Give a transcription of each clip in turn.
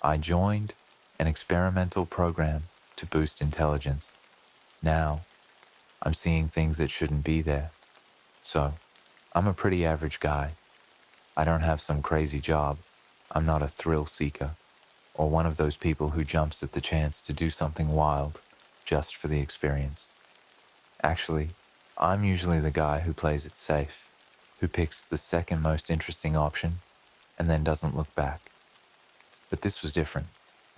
I joined an experimental program to boost intelligence. Now, I'm seeing things that shouldn't be there. So, I'm a pretty average guy. I don't have some crazy job. I'm not a thrill seeker or one of those people who jumps at the chance to do something wild just for the experience. Actually, I'm usually the guy who plays it safe, who picks the second most interesting option and then doesn't look back. But this was different,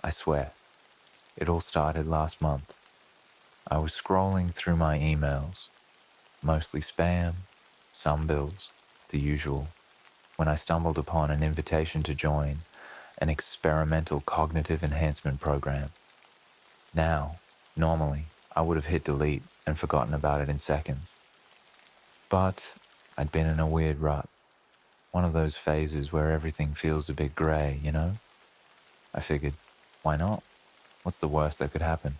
I swear. It all started last month. I was scrolling through my emails, mostly spam, some bills, the usual, when I stumbled upon an invitation to join an experimental cognitive enhancement program. Now, normally, I would have hit delete and forgotten about it in seconds. But I'd been in a weird rut, one of those phases where everything feels a bit grey, you know? I figured, why not? What's the worst that could happen?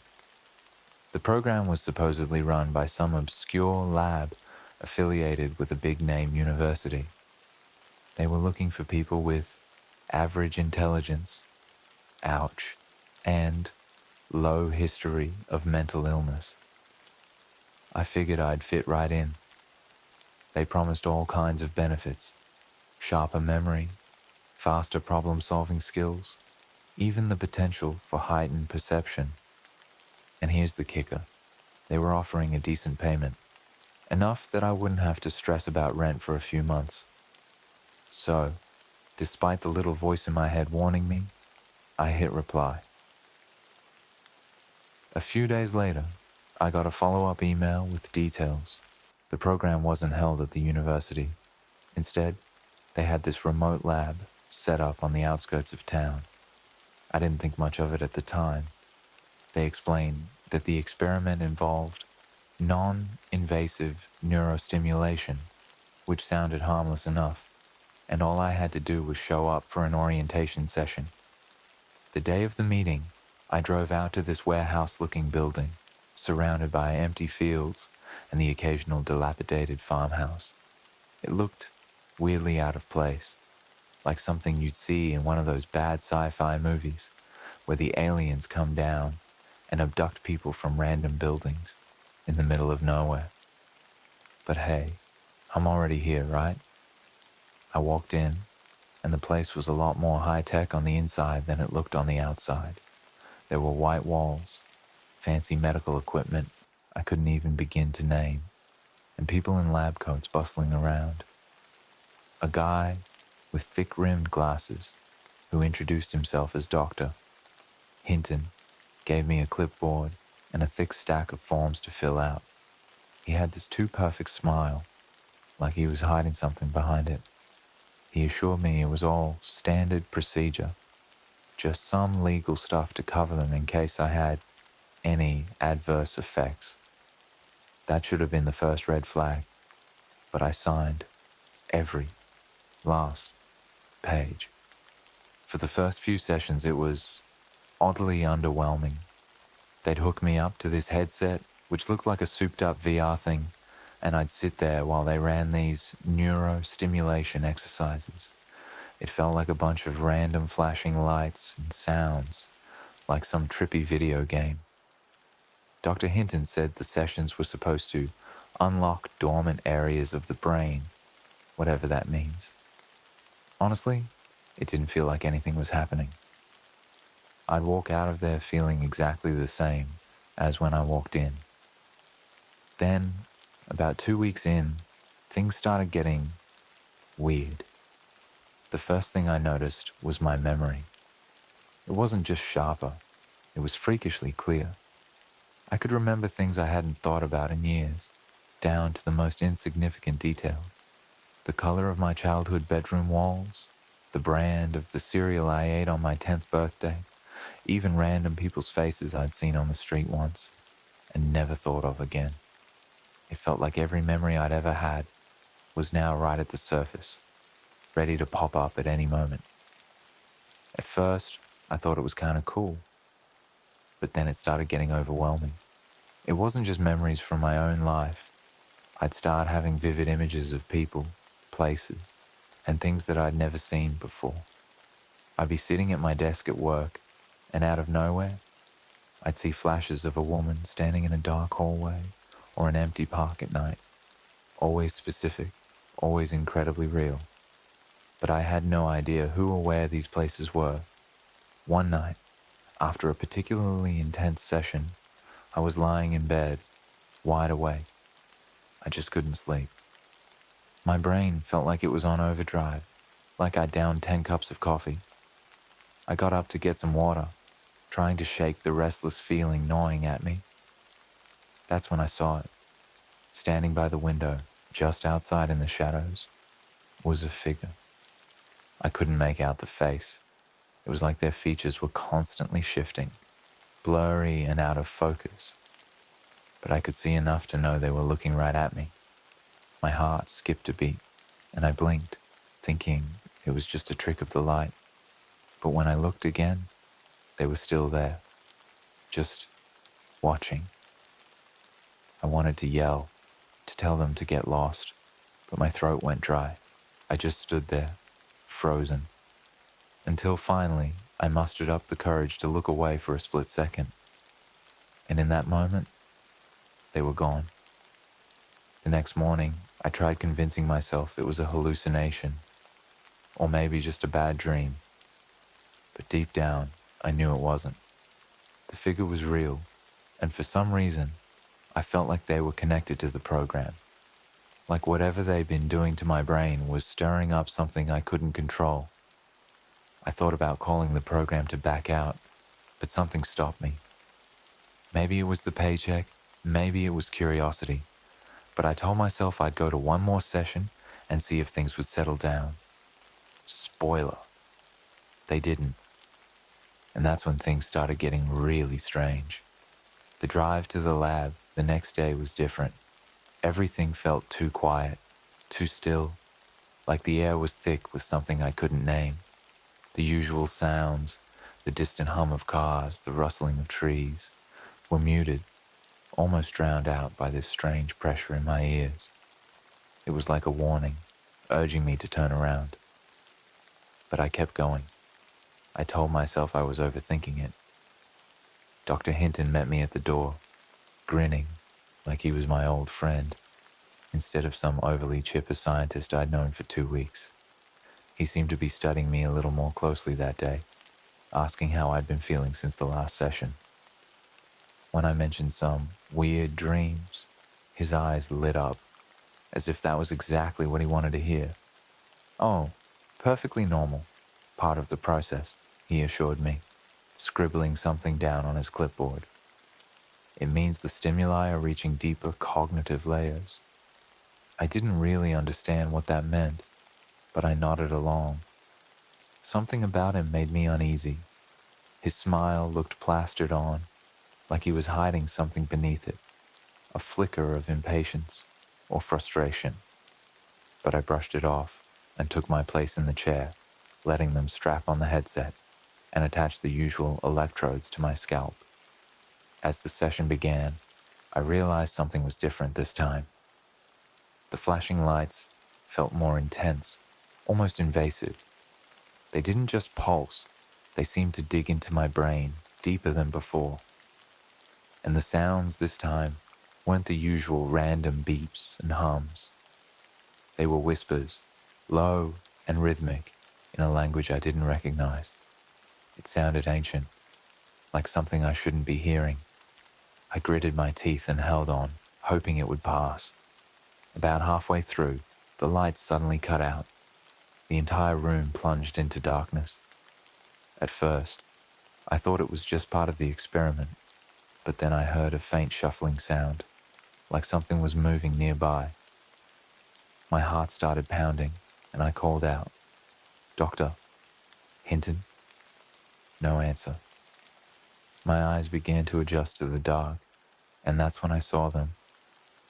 The program was supposedly run by some obscure lab affiliated with a big-name university. They were looking for people with average intelligence, ouch, and low history of mental illness. I figured I'd fit right in. They promised all kinds of benefits: sharper memory, faster problem-solving skills, even the potential for heightened perception. And here's the kicker. They were offering a decent payment, enough that I wouldn't have to stress about rent for a few months. So, despite the little voice in my head warning me, I hit reply. A few days later, I got a follow-up email with details. The program wasn't held at the university. Instead, they had this remote lab set up on the outskirts of town. I didn't think much of it at the time. They explained that the experiment involved non-invasive neurostimulation, which sounded harmless enough, and all I had to do was show up for an orientation session. The day of the meeting, I drove out to this warehouse-looking building, surrounded by empty fields and the occasional dilapidated farmhouse. It looked weirdly out of place, like something you'd see in one of those bad sci-fi movies where the aliens come down and abduct people from random buildings in the middle of nowhere. But hey, I'm already here, right? I walked in, and the place was a lot more high-tech on the inside than it looked on the outside. There were white walls, fancy medical equipment I couldn't even begin to name, and people in lab coats bustling around. A guy with thick-rimmed glasses who introduced himself as Dr. Hinton gave me a clipboard and a thick stack of forms to fill out. He had this too perfect smile, like he was hiding something behind it. He assured me it was all standard procedure, just some legal stuff to cover them in case I had any adverse effects. That should have been the first red flag, but I signed every last page. For the first few sessions, it was oddly underwhelming. They'd hook me up to this headset, which looked like a souped-up VR thing, and I'd sit there while they ran these neurostimulation exercises. It felt like a bunch of random flashing lights and sounds, like some trippy video game. Dr. Hinton said the sessions were supposed to unlock dormant areas of the brain, whatever that means. Honestly, it didn't feel like anything was happening. I'd walk out of there feeling exactly the same as when I walked in. Then, about 2 weeks in, things started getting weird. The first thing I noticed was my memory. It wasn't just sharper, it was freakishly clear. I could remember things I hadn't thought about in years, down to the most insignificant details. The color of my childhood bedroom walls, the brand of the cereal I ate on my 10th birthday, even random people's faces I'd seen on the street once and never thought of again. It felt like every memory I'd ever had was now right at the surface, ready to pop up at any moment. At first, I thought it was kind of cool, but then it started getting overwhelming. It wasn't just memories from my own life. I'd start having vivid images of people, places, and things that I'd never seen before. I'd be sitting at my desk at work, and out of nowhere, I'd see flashes of a woman standing in a dark hallway or an empty park at night. Always specific, always incredibly real. But I had no idea who or where these places were. One night, after a particularly intense session, I was lying in bed, wide awake. I just couldn't sleep. My brain felt like it was on overdrive, like I'd downed 10 cups of coffee. I got up to get some water, trying to shake the restless feeling gnawing at me. That's when I saw it. Standing by the window, just outside in the shadows, was a figure. I couldn't make out the face. It was like their features were constantly shifting, blurry and out of focus. But I could see enough to know they were looking right at me. My heart skipped a beat, and I blinked, thinking it was just a trick of the light. But when I looked again, they were still there, just watching. I wanted to yell, to tell them to get lost, but my throat went dry. I just stood there, frozen, until finally I mustered up the courage to look away for a split second. And in that moment, they were gone. The next morning, I tried convincing myself it was a hallucination, or maybe just a bad dream. But deep down, I knew it wasn't. The figure was real, and for some reason, I felt like they were connected to the program. Like whatever they'd been doing to my brain was stirring up something I couldn't control. I thought about calling the program to back out, but something stopped me. Maybe it was the paycheck, maybe it was curiosity, but I told myself I'd go to one more session and see if things would settle down. Spoiler. They didn't. And that's when things started getting really strange. The drive to the lab the next day was different. Everything felt too quiet, too still, like the air was thick with something I couldn't name. The usual sounds, the distant hum of cars, the rustling of trees, were muted, almost drowned out by this strange pressure in my ears. It was like a warning, urging me to turn around. But I kept going. I told myself I was overthinking it. Dr. Hinton met me at the door, grinning like he was my old friend, instead of some overly chipper scientist I'd known for 2 weeks. He seemed to be studying me a little more closely that day, asking how I'd been feeling since the last session. When I mentioned some weird dreams, his eyes lit up, as if that was exactly what he wanted to hear. "Oh, perfectly normal. Part of the process," he assured me, scribbling something down on his clipboard. "It means the stimuli are reaching deeper cognitive layers." I didn't really understand what that meant, but I nodded along. Something about him made me uneasy. His smile looked plastered on, like he was hiding something beneath it, a flicker of impatience or frustration. But I brushed it off and took my place in the chair, letting them strap on the headset and attach the usual electrodes to my scalp. As the session began, I realized something was different this time. The flashing lights felt more intense, almost invasive. They didn't just pulse, they seemed to dig into my brain deeper than before. And the sounds this time weren't the usual random beeps and hums. They were whispers, low and rhythmic, in a language I didn't recognize. It sounded ancient, like something I shouldn't be hearing. I gritted my teeth and held on, hoping it would pass. About halfway through, the lights suddenly cut out. The entire room plunged into darkness. At first, I thought it was just part of the experiment, but then I heard a faint shuffling sound, like something was moving nearby. My heart started pounding, and I called out, "Doctor, Hinton?" No answer. My eyes began to adjust to the dark, and that's when I saw them.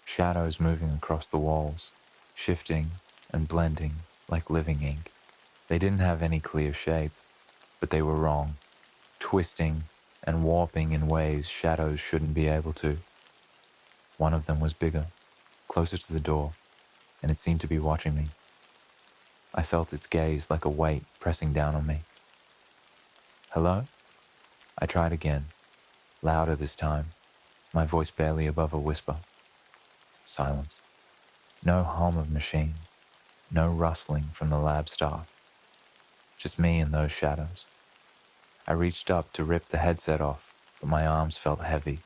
Shadows moving across the walls, shifting and blending like living ink. They didn't have any clear shape, but they were wrong, twisting and warping in ways shadows shouldn't be able to. One of them was bigger, closer to the door, and it seemed to be watching me. I felt its gaze like a weight pressing down on me. Hello? I tried again, louder this time, my voice barely above a whisper. Silence. No hum of machines, no rustling from the lab staff. Just me and those shadows. I reached up to rip the headset off, but my arms felt heavy,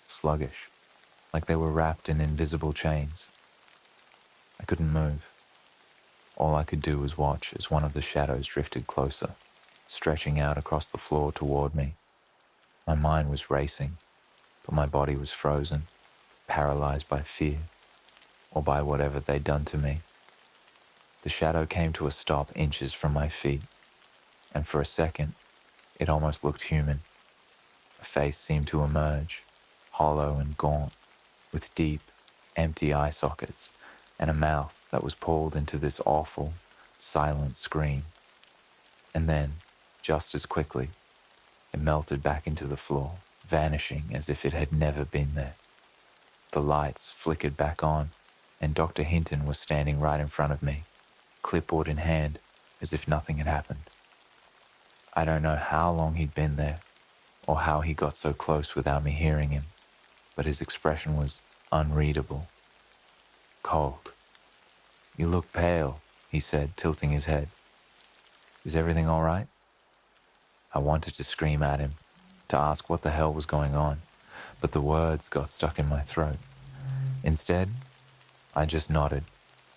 sluggish, like they were wrapped in invisible chains. I couldn't move. All I could do was watch as one of the shadows drifted closer, stretching out across the floor toward me. My mind was racing, but my body was frozen, paralyzed by fear, or by whatever they'd done to me. The shadow came to a stop inches from my feet, and for a second, it almost looked human. A face seemed to emerge, hollow and gaunt, with deep, empty eye sockets and a mouth that was pulled into this awful, silent scream. And then, just as quickly, it melted back into the floor, vanishing as if it had never been there. The lights flickered back on, and Dr. Hinton was standing right in front of me, clipboard in hand, as if nothing had happened. I don't know how long he'd been there, or how he got so close without me hearing him, but his expression was unreadable. Cold. You look pale, he said, tilting his head. Is everything all right? I wanted to scream at him, to ask what the hell was going on, but the words got stuck in my throat. Instead, I just nodded,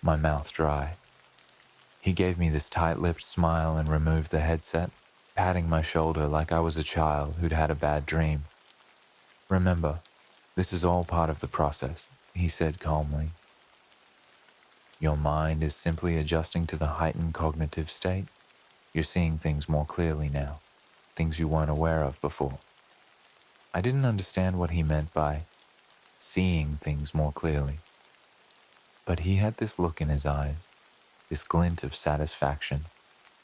my mouth dry. He gave me this tight-lipped smile and removed the headset, patting my shoulder like I was a child who'd had a bad dream. Remember, this is all part of the process, he said calmly. Your mind is simply adjusting to the heightened cognitive state. You're seeing things more clearly now, things you weren't aware of before. I didn't understand what he meant by seeing things more clearly. But he had this look in his eyes, this glint of satisfaction,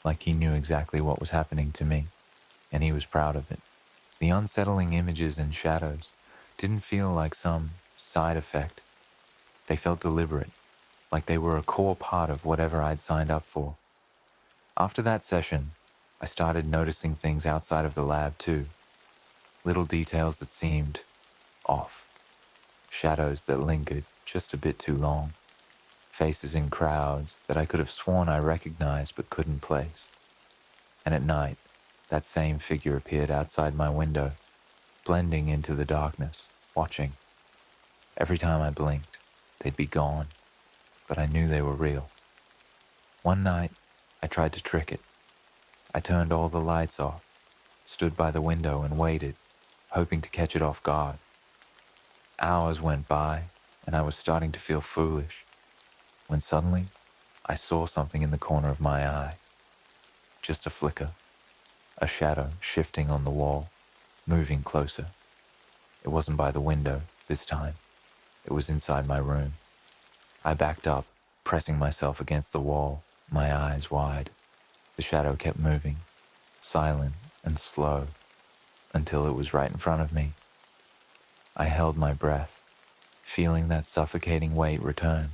like he knew exactly what was happening to me, and he was proud of it. The unsettling images and shadows didn't feel like some side effect. They felt deliberate, like they were a core part of whatever I'd signed up for. After that session, I started noticing things outside of the lab too. Little details that seemed off. Shadows that lingered just a bit too long. Faces in crowds that I could have sworn I recognized but couldn't place. And at night, that same figure appeared outside my window, blending into the darkness, watching. Every time I blinked, they'd be gone, but I knew they were real. One night, I tried to trick it. I turned all the lights off, stood by the window and waited, hoping to catch it off guard. Hours went by, and I was starting to feel foolish, when suddenly, I saw something in the corner of my eye. Just a flicker, a shadow shifting on the wall, moving closer. It wasn't by the window this time. It was inside my room. I backed up, pressing myself against the wall, my eyes wide. The shadow kept moving, silent and slow, until it was right in front of me. I held my breath, feeling that suffocating weight return.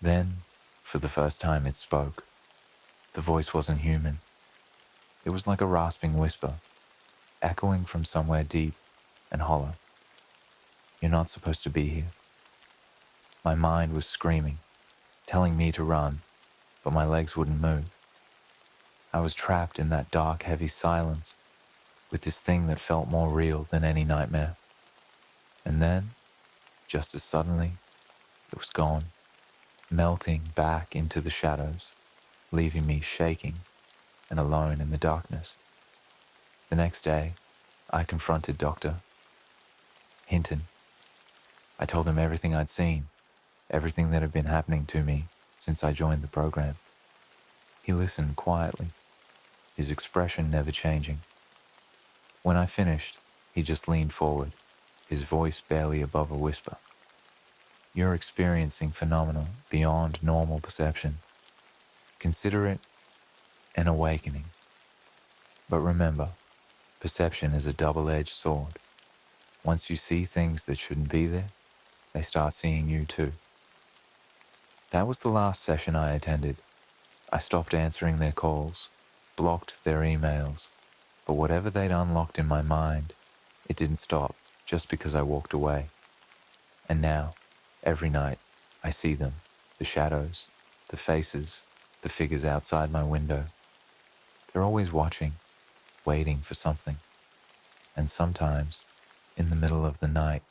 Then, for the first time, it spoke. The voice wasn't human. It was like a rasping whisper, echoing from somewhere deep and hollow. You're not supposed to be here. My mind was screaming, telling me to run, but my legs wouldn't move. I was trapped in that dark, heavy silence, with this thing that felt more real than any nightmare. And then, just as suddenly, it was gone, melting back into the shadows, leaving me shaking and alone in the darkness. The next day, I confronted Dr. Hinton. I told him everything I'd seen, everything that had been happening to me since I joined the program. He listened quietly, his expression never changing. When I finished, he just leaned forward, his voice barely above a whisper. You're experiencing phenomena beyond normal perception. Consider it an awakening. But remember, perception is a double-edged sword. Once you see things that shouldn't be there, they start seeing you too. That was the last session I attended. I stopped answering their calls, blocked their emails. But whatever they'd unlocked in my mind, it didn't stop just because I walked away. And now, every night, I see them, the shadows, the faces, the figures outside my window. They're always watching, waiting for something. And sometimes, in the middle of the night,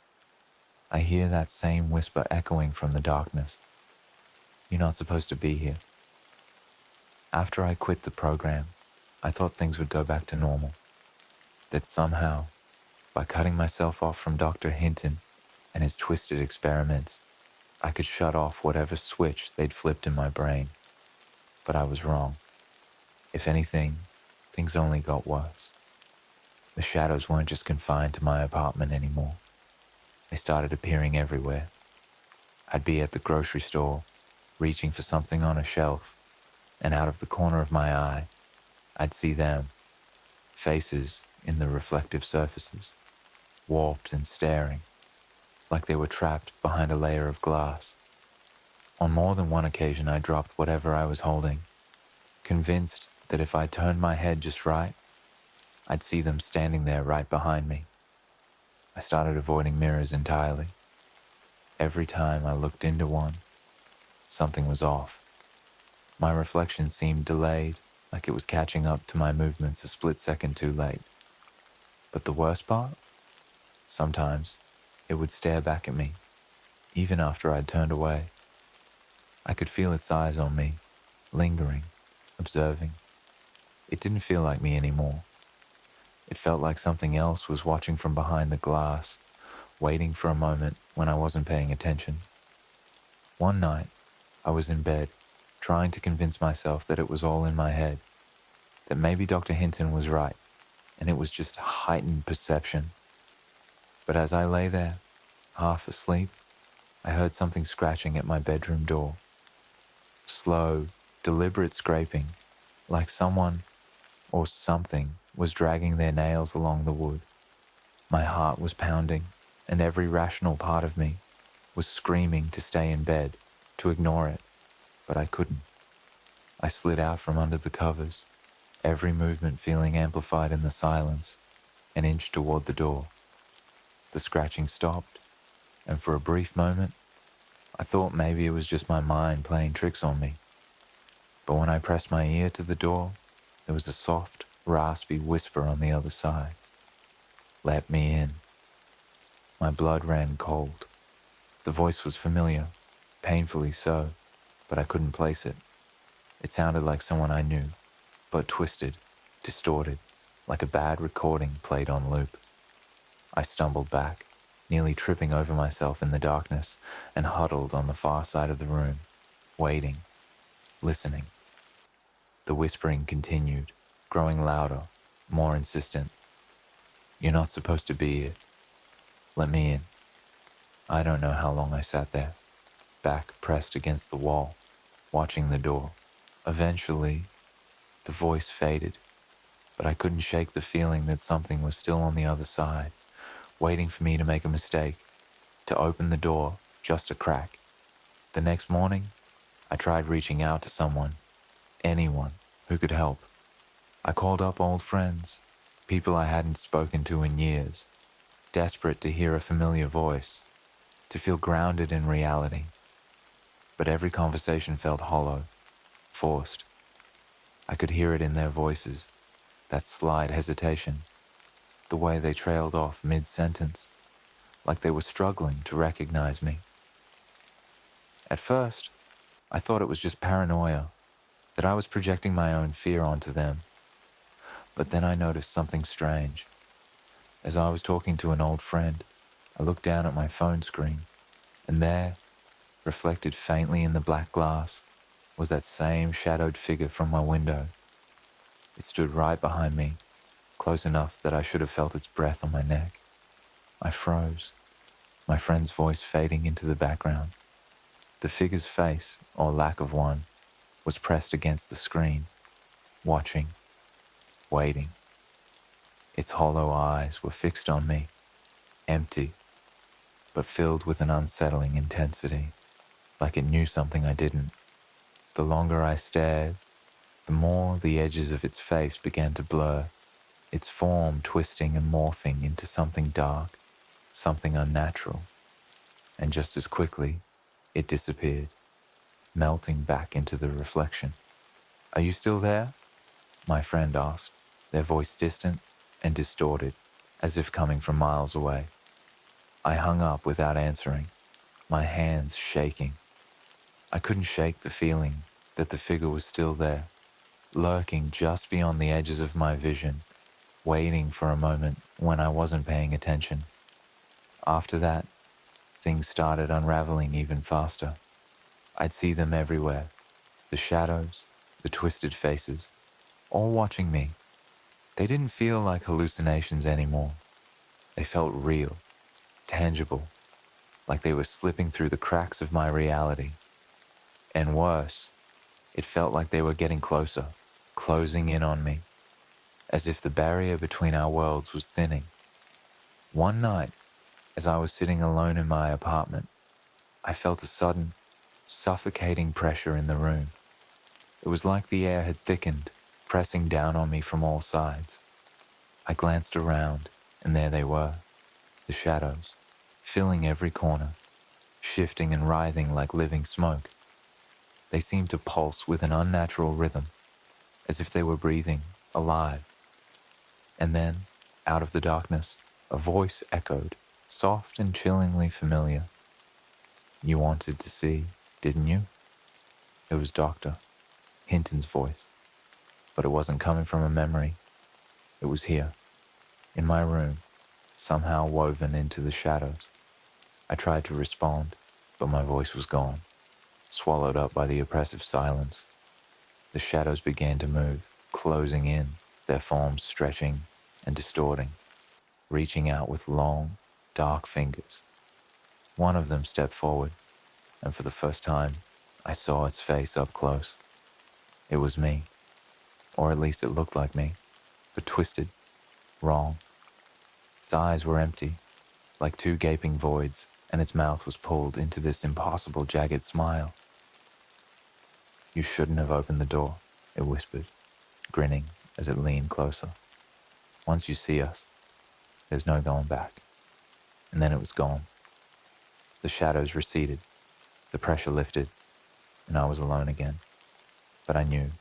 I hear that same whisper echoing from the darkness. You're not supposed to be here. After I quit the program, I thought things would go back to normal. That somehow, by cutting myself off from Dr. Hinton and his twisted experiments, I could shut off whatever switch they'd flipped in my brain. But I was wrong. If anything, things only got worse. The shadows weren't just confined to my apartment anymore. They started appearing everywhere. I'd be at the grocery store, reaching for something on a shelf, and out of the corner of my eye, I'd see them, faces in the reflective surfaces, warped and staring, like they were trapped behind a layer of glass. On more than one occasion, I dropped whatever I was holding, convinced that if I turned my head just right, I'd see them standing there right behind me. I started avoiding mirrors entirely. Every time I looked into one, something was off. My reflection seemed delayed, like it was catching up to my movements a split second too late. But the worst part? Sometimes it would stare back at me, even after I'd turned away. I could feel its eyes on me, lingering, observing. It didn't feel like me anymore. It felt like something else was watching from behind the glass, waiting for a moment when I wasn't paying attention. One night, I was in bed, trying to convince myself that it was all in my head, that maybe Dr. Hinton was right, and it was just heightened perception. But as I lay there, half asleep, I heard something scratching at my bedroom door. Slow, deliberate scraping, like someone or something was dragging their nails along the wood. My heart was pounding, and every rational part of me was screaming to stay in bed, to ignore it, but I couldn't. I slid out from under the covers, every movement feeling amplified in the silence, and inched toward the door. The scratching stopped, and for a brief moment, I thought maybe it was just my mind playing tricks on me. But when I pressed my ear to the door, there was a soft, raspy whisper on the other side. Let me in. My blood ran cold. The voice was familiar, painfully so, but I couldn't place it. It sounded like someone I knew, but twisted, distorted, like a bad recording played on loop. I stumbled back, nearly tripping over myself in the darkness, and huddled on the far side of the room, waiting, listening. The whispering continued, growing louder, more insistent. You're not supposed to be here. Let me in. I don't know how long I sat there, back pressed against the wall, watching the door. Eventually, the voice faded, but I couldn't shake the feeling that something was still on the other side, waiting for me to make a mistake, to open the door just a crack. The next morning, I tried reaching out to someone, anyone who could help. I called up old friends, people I hadn't spoken to in years, desperate to hear a familiar voice, to feel grounded in reality. But every conversation felt hollow, forced. I could hear it in their voices, that slight hesitation, the way they trailed off mid-sentence, like they were struggling to recognize me. At first, I thought it was just paranoia, that I was projecting my own fear onto them. But then I noticed something strange. As I was talking to an old friend, I looked down at my phone screen, and there, reflected faintly in the black glass, was that same shadowed figure from my window. It stood right behind me, close enough that I should have felt its breath on my neck. I froze, my friend's voice fading into the background. The figure's face, or lack of one, was pressed against the screen, watching, waiting. Its hollow eyes were fixed on me, empty, but filled with an unsettling intensity, like it knew something I didn't. The longer I stared, the more the edges of its face began to blur, its form twisting and morphing into something dark, something unnatural, and just as quickly, it disappeared, melting back into the reflection. "Are you still there?" my friend asked, their voice distant and distorted, as if coming from miles away. I hung up without answering, my hands shaking. I couldn't shake the feeling that the figure was still there, lurking just beyond the edges of my vision, waiting for a moment when I wasn't paying attention. After that, things started unraveling even faster. I'd see them everywhere, the shadows, the twisted faces, all watching me. They didn't feel like hallucinations anymore. They felt real, tangible, like they were slipping through the cracks of my reality. And worse, it felt like they were getting closer, closing in on me, as if the barrier between our worlds was thinning. One night, as I was sitting alone in my apartment, I felt a sudden, suffocating pressure in the room. It was like the air had thickened, pressing down on me from all sides. I glanced around, and there they were, the shadows, filling every corner, shifting and writhing like living smoke. They seemed to pulse with an unnatural rhythm, as if they were breathing, alive. And then, out of the darkness, a voice echoed, soft and chillingly familiar. "You wanted to see, didn't you?" It was Dr. Hinton's voice, but it wasn't coming from a memory. It was here, in my room, somehow woven into the shadows. I tried to respond, but my voice was gone, swallowed up by the oppressive silence. The shadows began to move, closing in, their forms stretching and distorting, reaching out with long, dark fingers. One of them stepped forward, and for the first time, I saw its face up close. It was me, or at least it looked like me, but twisted, wrong. Its eyes were empty, like two gaping voids, and its mouth was pulled into this impossible jagged smile. "You shouldn't have opened the door," it whispered, grinning as it leaned closer. "Once you see us, there's no going back." And then it was gone. The shadows receded, the pressure lifted, and I was alone again. But I knew,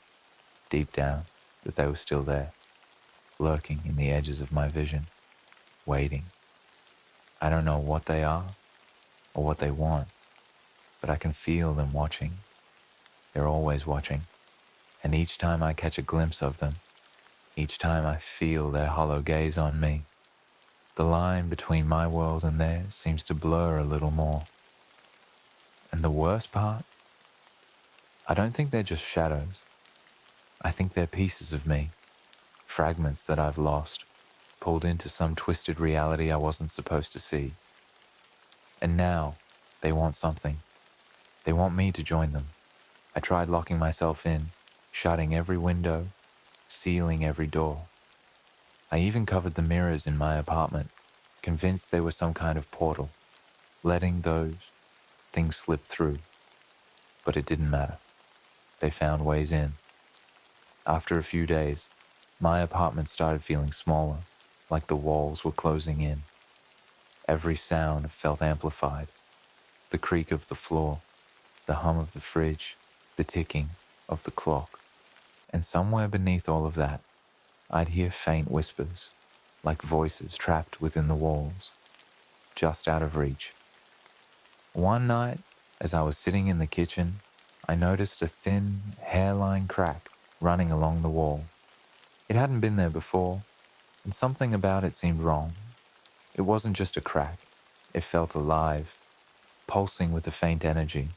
deep down, that they were still there, lurking in the edges of my vision, waiting. I don't know what they are or what they want, but I can feel them watching. They're always watching, and each time I catch a glimpse of them, each time I feel their hollow gaze on me, the line between my world and theirs seems to blur a little more. And the worst part? I don't think they're just shadows. I think they're pieces of me, fragments that I've lost, pulled into some twisted reality I wasn't supposed to see. And now, they want something. They want me to join them. I tried locking myself in, shutting every window, sealing every door. I even covered the mirrors in my apartment, convinced they were some kind of portal, letting those things slip through. But it didn't matter. They found ways in. After a few days, my apartment started feeling smaller, like the walls were closing in. Every sound felt amplified. The creak of the floor, the hum of the fridge, the ticking of the clock. And somewhere beneath all of that, I'd hear faint whispers, like voices trapped within the walls, just out of reach. One night, as I was sitting in the kitchen, I noticed a thin, hairline crack running along the wall. It hadn't been there before, and something about it seemed wrong. It wasn't just a crack. It felt alive, pulsing with a faint energy,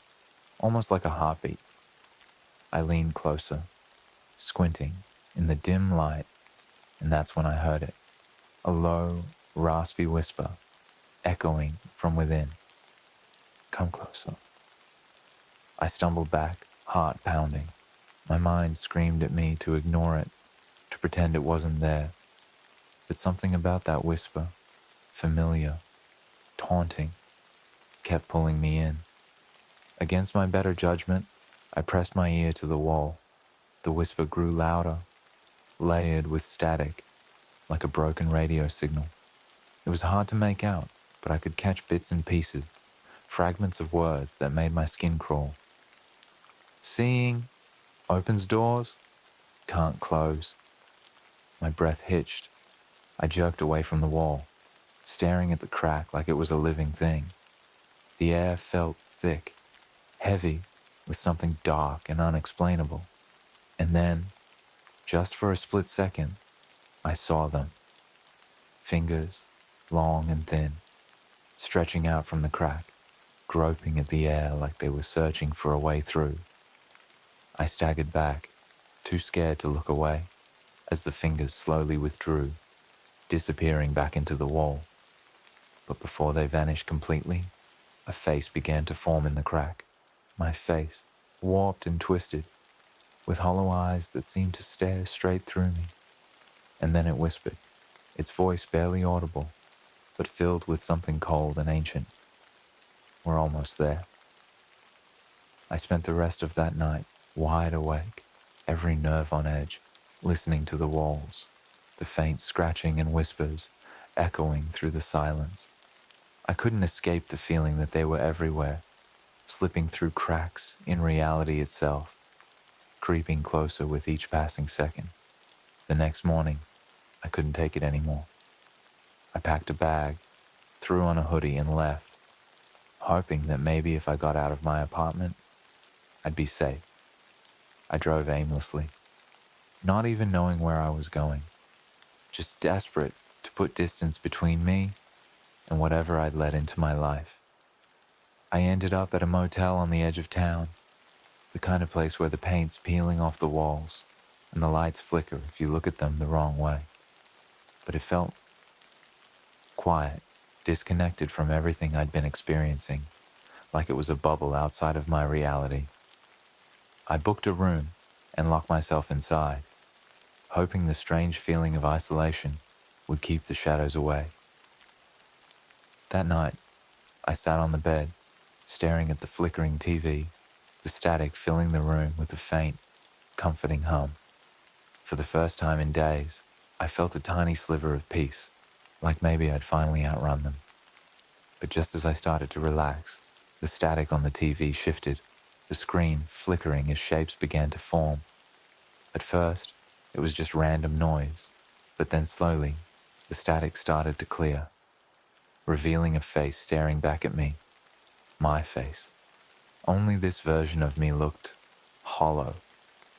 almost like a heartbeat. I leaned closer, squinting in the dim light, and that's when I heard it. A low, raspy whisper, echoing from within. "Come closer." I stumbled back, heart pounding. My mind screamed at me to ignore it, to pretend it wasn't there. But something about that whisper, familiar, taunting, kept pulling me in. Against my better judgment, I pressed my ear to the wall. The whisper grew louder, layered with static. like a broken radio signal. It was hard to make out, but I could catch bits and pieces, fragments of words that made my skin crawl. Seeing opens doors, can't close. My breath hitched. I jerked away from the wall, staring at the crack like it was a living thing. The air felt thick, heavy, with something dark and unexplainable. And then, just for a split second, I saw them. Fingers, long and thin, stretching out from the crack, groping at the air like they were searching for a way through. I staggered back, too scared to look away, as the fingers slowly withdrew, disappearing back into the wall. But before they vanished completely, a face began to form in the crack. My face, warped and twisted, with hollow eyes that seemed to stare straight through me. And then it whispered, its voice barely audible, but filled with something cold and ancient. We're almost there. I spent the rest of that night wide awake, every nerve on edge, listening to the walls, the faint scratching and whispers echoing through the silence. I couldn't escape the feeling that they were everywhere, slipping through cracks in reality itself, creeping closer with each passing second. The next morning, I couldn't take it anymore. I packed a bag, threw on a hoodie and left, hoping that maybe if I got out of my apartment, I'd be safe. I drove aimlessly, not even knowing where I was going, just desperate to put distance between me and whatever I'd let into my life. I ended up at a motel on the edge of town, the kind of place where the paint's peeling off the walls and the lights flicker if you look at them the wrong way. But it felt quiet, disconnected from everything I'd been experiencing, like it was a bubble outside of my reality. I booked a room and locked myself inside, hoping the strange feeling of isolation would keep the shadows away. That night, I sat on the bed, staring at the flickering TV, the static filling the room with a faint, comforting hum. For the first time in days, I felt a tiny sliver of peace, like maybe I'd finally outrun them. But just as I started to relax, the static on the TV shifted, the screen flickering as shapes began to form. At first, it was just random noise, but then slowly, the static started to clear, revealing a face staring back at me. My face. Only this version of me looked hollow,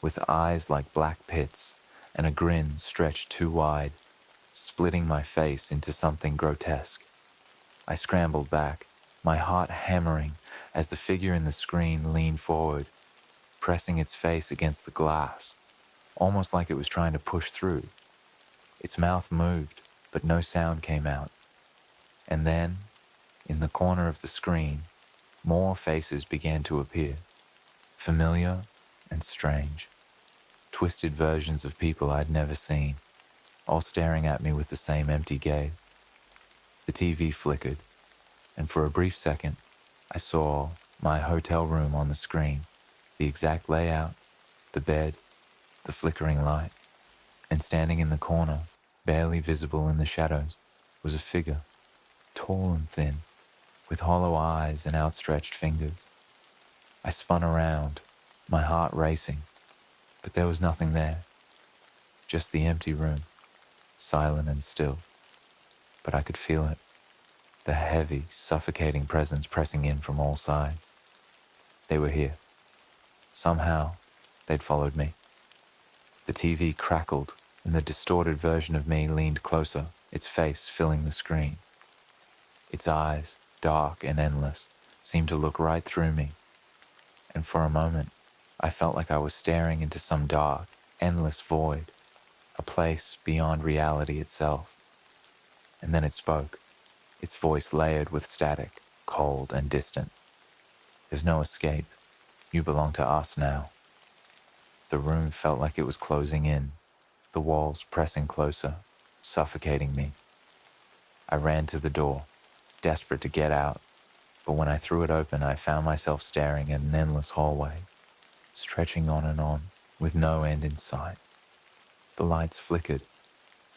with eyes like black pits and a grin stretched too wide, splitting my face into something grotesque. I scrambled back, my heart hammering as the figure in the screen leaned forward, pressing its face against the glass, almost like it was trying to push through. Its mouth moved, but no sound came out. And then, in the corner of the screen, more faces began to appear, familiar and strange, twisted versions of people I'd never seen, all staring at me with the same empty gaze. The TV flickered, and for a brief second, I saw my hotel room on the screen, the exact layout, the bed, the flickering light, and standing in the corner, barely visible in the shadows, was a figure, tall and thin, with hollow eyes and outstretched fingers. I spun around, my heart racing, but there was nothing there, just the empty room, silent and still. But I could feel it, the heavy, suffocating presence pressing in from all sides. They were here. Somehow, they'd followed me. The TV crackled, and the distorted version of me leaned closer, its face filling the screen. Its eyes, dark and endless, seemed to look right through me. And for a moment, I felt like I was staring into some dark, endless void, a place beyond reality itself. And then it spoke, its voice layered with static, cold and distant. There's no escape. You belong to us now. The room felt like it was closing in, the walls pressing closer, suffocating me. I ran to the door, desperate to get out, but when I threw it open, I found myself staring at an endless hallway, stretching on and on, with no end in sight. The lights flickered,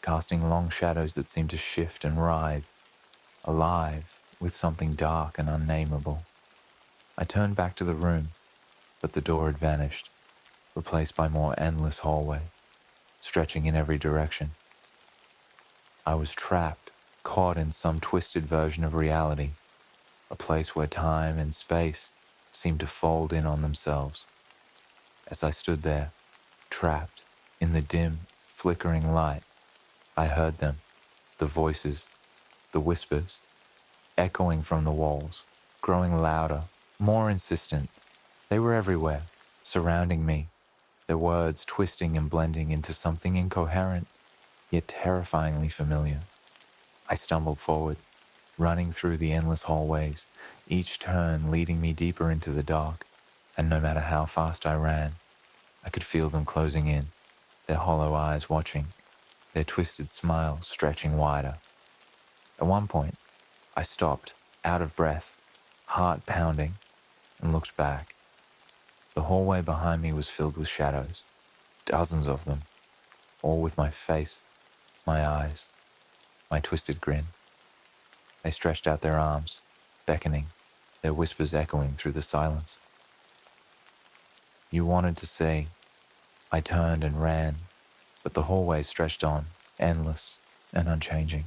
casting long shadows that seemed to shift and writhe, alive with something dark and unnameable. I turned back to the room, but the door had vanished, replaced by more endless hallway, stretching in every direction. I was trapped, caught in some twisted version of reality, a place where time and space seemed to fold in on themselves. As I stood there, trapped in the dim, flickering light, I heard them, the voices, the whispers, echoing from the walls, growing louder, more insistent. They were everywhere, surrounding me, their words twisting and blending into something incoherent, yet terrifyingly familiar. I stumbled forward, running through the endless hallways, each turn leading me deeper into the dark, and no matter how fast I ran, I could feel them closing in, their hollow eyes watching, their twisted smiles stretching wider. At one point, I stopped, out of breath, heart pounding, and looked back. The hallway behind me was filled with shadows, dozens of them, all with my face, my eyes, my twisted grin. They stretched out their arms, beckoning, their whispers echoing through the silence. You wanted to see. I turned and ran, but the hallway stretched on, endless and unchanging,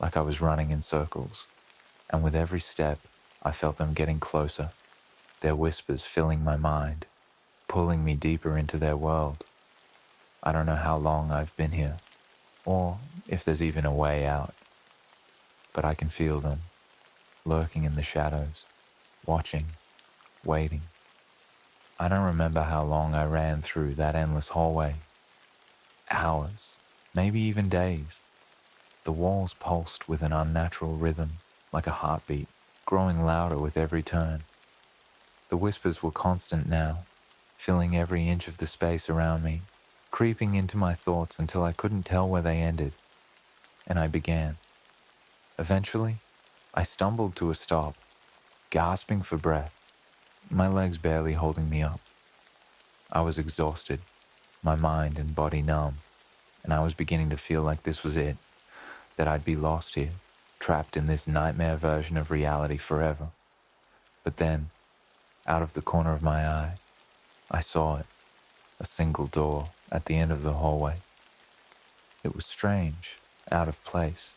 like I was running in circles. And with every step, I felt them getting closer, their whispers filling my mind, pulling me deeper into their world. I don't know how long I've been here, or if there's even a way out, but I can feel them, lurking in the shadows, watching, waiting. I don't remember how long I ran through that endless hallway. Hours, maybe even days. The walls pulsed with an unnatural rhythm, like a heartbeat, growing louder with every turn. The whispers were constant now, filling every inch of the space around me, creeping into my thoughts until I couldn't tell where they ended. And I began. Eventually, I stumbled to a stop, gasping for breath, my legs barely holding me up. I was exhausted, my mind and body numb, and I was beginning to feel like this was it, that I'd be lost here, trapped in this nightmare version of reality forever. But then, out of the corner of my eye, I saw it, a single door at the end of the hallway. It was strange, out of place,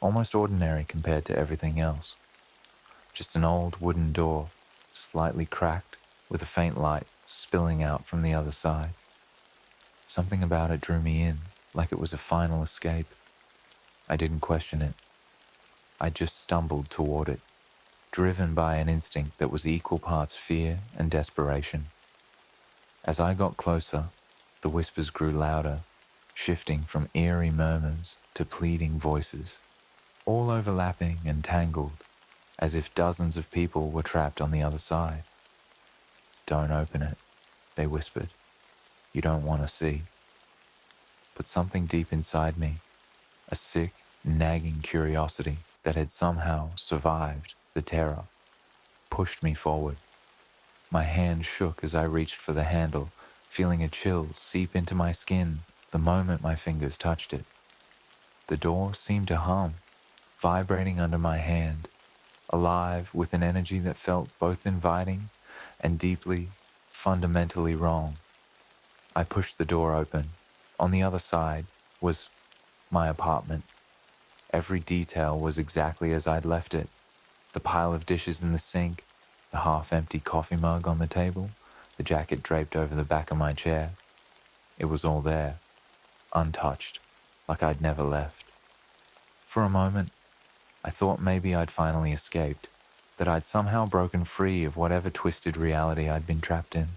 almost ordinary compared to everything else. Just an old wooden door, slightly cracked, with a faint light spilling out from the other side. Something about it drew me in, like it was a final escape. I didn't question it. I just stumbled toward it, driven by an instinct that was equal parts fear and desperation. As I got closer, the whispers grew louder, shifting from eerie murmurs to pleading voices, all overlapping and tangled, as if dozens of people were trapped on the other side. Don't open it, they whispered. You don't want to see. But something deep inside me, a sick, nagging curiosity that had somehow survived the terror, pushed me forward. My hand shook as I reached for the handle, feeling a chill seep into my skin the moment my fingers touched it. The door seemed to hum, vibrating under my hand, alive with an energy that felt both inviting and deeply, fundamentally wrong. I pushed the door open. On the other side was my apartment. Every detail was exactly as I'd left it. The pile of dishes in the sink, the half-empty coffee mug on the table, the jacket draped over the back of my chair. It was all there, untouched, like I'd never left. For a moment, I thought maybe I'd finally escaped, that I'd somehow broken free of whatever twisted reality I'd been trapped in.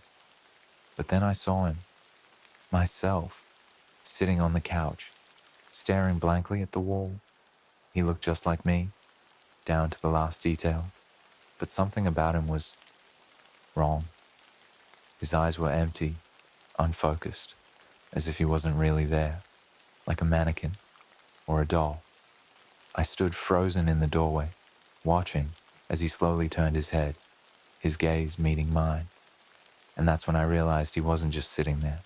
But then I saw him, myself, sitting on the couch, staring blankly at the wall. He looked just like me, down to the last detail, but something about him was wrong. His eyes were empty, unfocused, as if he wasn't really there, like a mannequin or a doll. I stood frozen in the doorway, watching as he slowly turned his head, his gaze meeting mine. And that's when I realized he wasn't just sitting there.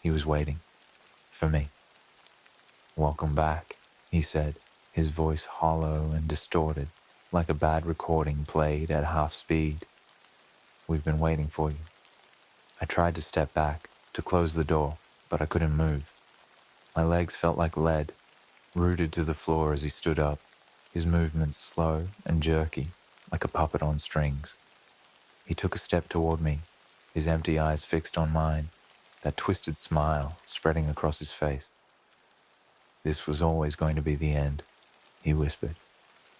He was waiting for me. "Welcome back," he said, his voice hollow and distorted, like a bad recording played at half speed. "We've been waiting for you." I tried to step back, to close the door, but I couldn't move. My legs felt like lead, rooted to the floor as he stood up, his movements slow and jerky, like a puppet on strings. He took a step toward me, his empty eyes fixed on mine, that twisted smile spreading across his face. "This was always going to be the end," he whispered,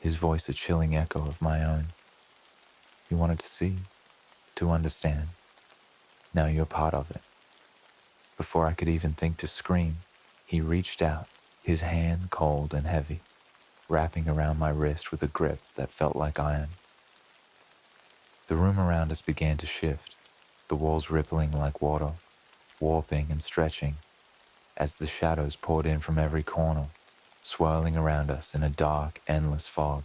his voice a chilling echo of my own. "You wanted to see, to understand. Now you're part of it." Before I could even think to scream, he reached out, his hand cold and heavy, wrapping around my wrist with a grip that felt like iron. The room around us began to shift, the walls rippling like water, warping and stretching, as the shadows poured in from every corner, swirling around us in a dark, endless fog.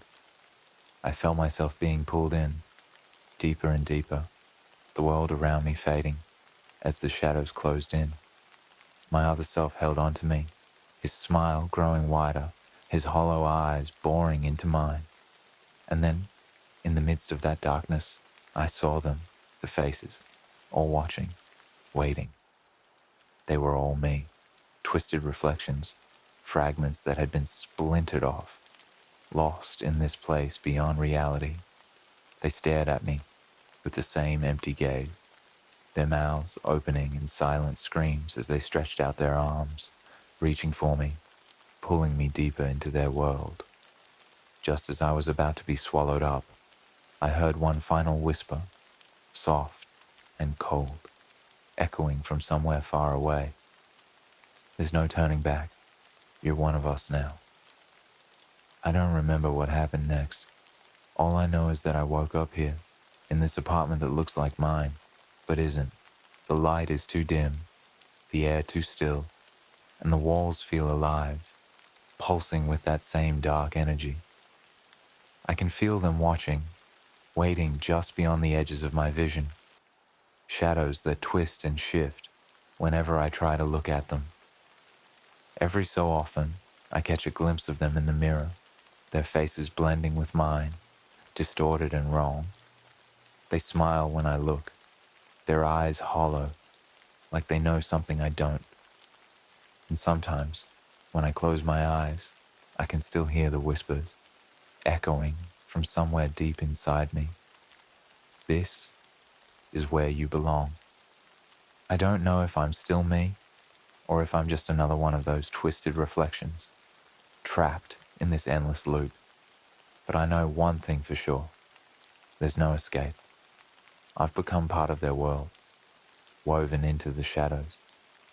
I felt myself being pulled in, deeper and deeper, the world around me fading, as the shadows closed in. My other self held on to me, his smile growing wider, his hollow eyes boring into mine. And then, in the midst of that darkness, I saw them, the faces, all watching, waiting. They were all me, twisted reflections, fragments that had been splintered off, lost in this place beyond reality. They stared at me with the same empty gaze, their mouths opening in silent screams as they stretched out their arms, reaching for me, pulling me deeper into their world. Just as I was about to be swallowed up, I heard one final whisper, soft and cold, echoing from somewhere far away. "There's no turning back. You're one of us now." I don't remember what happened next. All I know is that I woke up here, in this apartment that looks like mine, but isn't. The light is too dim, the air too still, and the walls feel alive, pulsing with that same dark energy. I can feel them watching, waiting just beyond the edges of my vision, shadows that twist and shift whenever I try to look at them. Every so often, I catch a glimpse of them in the mirror, their faces blending with mine, distorted and wrong. They smile when I look, their eyes hollow, like they know something I don't. And sometimes, when I close my eyes, I can still hear the whispers, echoing from somewhere deep inside me. "This is where you belong." I don't know if I'm still me, or if I'm just another one of those twisted reflections, trapped in this endless loop. But I know one thing for sure. There's no escape. I've become part of their world, woven into the shadows,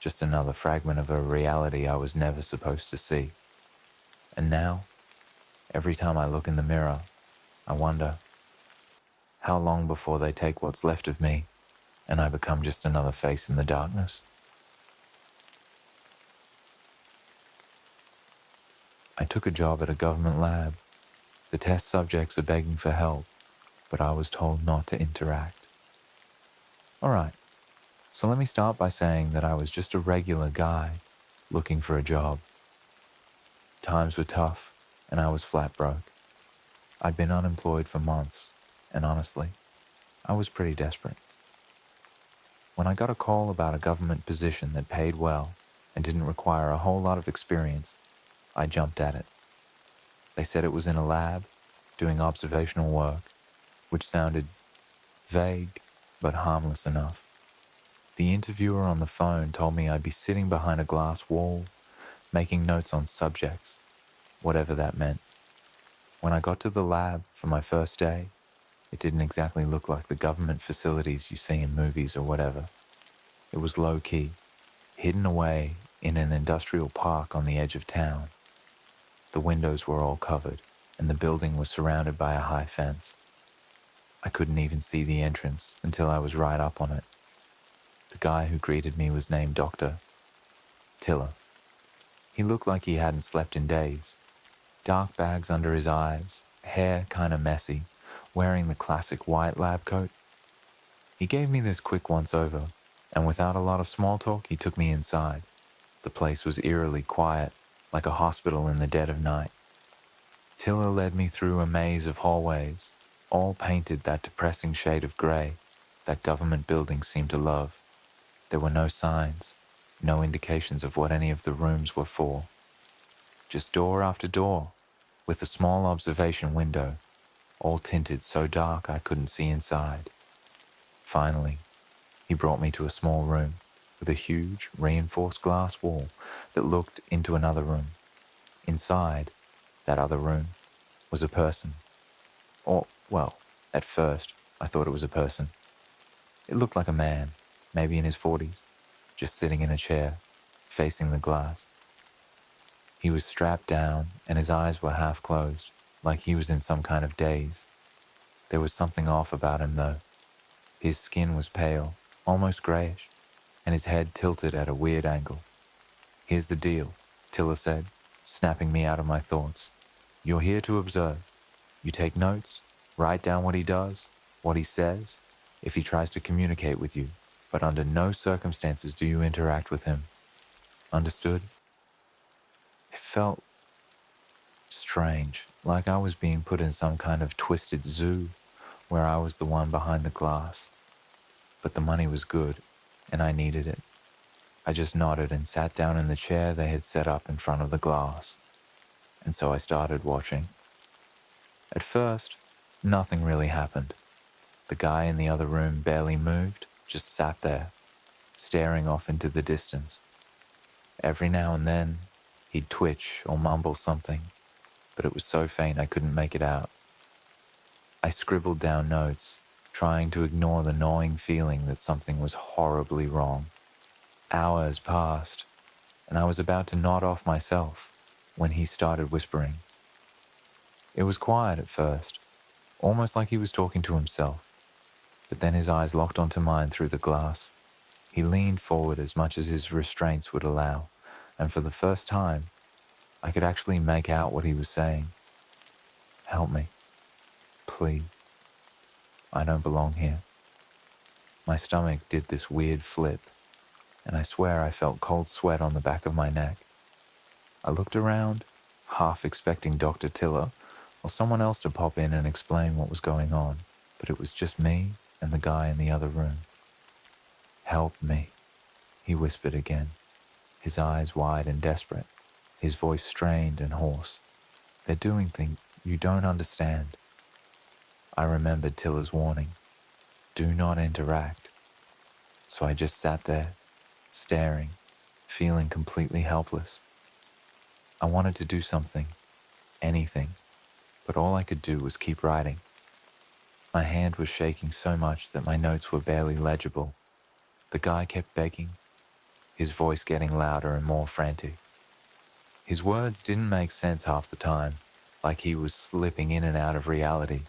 just another fragment of a reality I was never supposed to see. And now, every time I look in the mirror, I wonder, how long before they take what's left of me and I become just another face in the darkness? I took a job at a government lab. The test subjects are begging for help, but I was told not to interact. All right, so let me start by saying that I was just a regular guy looking for a job. Times were tough, and I was flat broke. I'd been unemployed for months, and honestly, I was pretty desperate. When I got a call about a government position that paid well and didn't require a whole lot of experience, I jumped at it. They said it was in a lab, doing observational work, which sounded vague but harmless enough. The interviewer on the phone told me I'd be sitting behind a glass wall, making notes on subjects, whatever that meant. When I got to the lab for my first day, it didn't exactly look like the government facilities you see in movies or whatever. It was low-key, hidden away in an industrial park on the edge of town. The windows were all covered, and the building was surrounded by a high fence. I couldn't even see the entrance until I was right up on it. The guy who greeted me was named Dr. Tiller. He looked like he hadn't slept in days. Dark bags under his eyes, hair kinda messy, wearing the classic white lab coat. He gave me this quick once-over, and without a lot of small talk, he took me inside. The place was eerily quiet, like a hospital in the dead of night. Tiller led me through a maze of hallways, all painted that depressing shade of grey that government buildings seem to love. There were no signs, no indications of what any of the rooms were for. Just door after door, with a small observation window, all tinted so dark I couldn't see inside. Finally, he brought me to a small room with a huge, reinforced glass wall that looked into another room. Inside that other room was a person. Or, well, at first, I thought it was a person. It looked like a man, maybe in his 40s, just sitting in a chair, facing the glass. He was strapped down and his eyes were half closed, like he was in some kind of daze. There was something off about him, though. His skin was pale, almost grayish, and his head tilted at a weird angle. "Here's the deal," Tiller said, snapping me out of my thoughts. "You're here to observe. You take notes, write down what he does, what he says, if he tries to communicate with you, but under no circumstances do you interact with him. Understood?" It felt strange, like I was being put in some kind of twisted zoo where I was the one behind the glass. But the money was good, and I needed it. I just nodded and sat down in the chair they had set up in front of the glass. And so I started watching. At first, nothing really happened. The guy in the other room barely moved, just sat there, staring off into the distance. Every now and then, he'd twitch or mumble something, but it was so faint I couldn't make it out. I scribbled down notes, trying to ignore the gnawing feeling that something was horribly wrong. Hours passed, and I was about to nod off myself when he started whispering. It was quiet at first, almost like he was talking to himself, but then his eyes locked onto mine through the glass. He leaned forward as much as his restraints would allow, and for the first time, I could actually make out what he was saying. "Help me. Please. I don't belong here." My stomach did this weird flip, and I swear I felt cold sweat on the back of my neck. I looked around, half expecting Dr. Tiller or someone else to pop in and explain what was going on, but it was just me and the guy in the other room. "Help me," he whispered again, his eyes wide and desperate, his voice strained and hoarse. "They're doing things you don't understand." I remembered Tiller's warning, "Do not interact." So I just sat there, staring, feeling completely helpless. I wanted to do something, anything, but all I could do was keep writing. My hand was shaking so much that my notes were barely legible. The guy kept begging, his voice getting louder and more frantic. His words didn't make sense half the time, like he was slipping in and out of reality.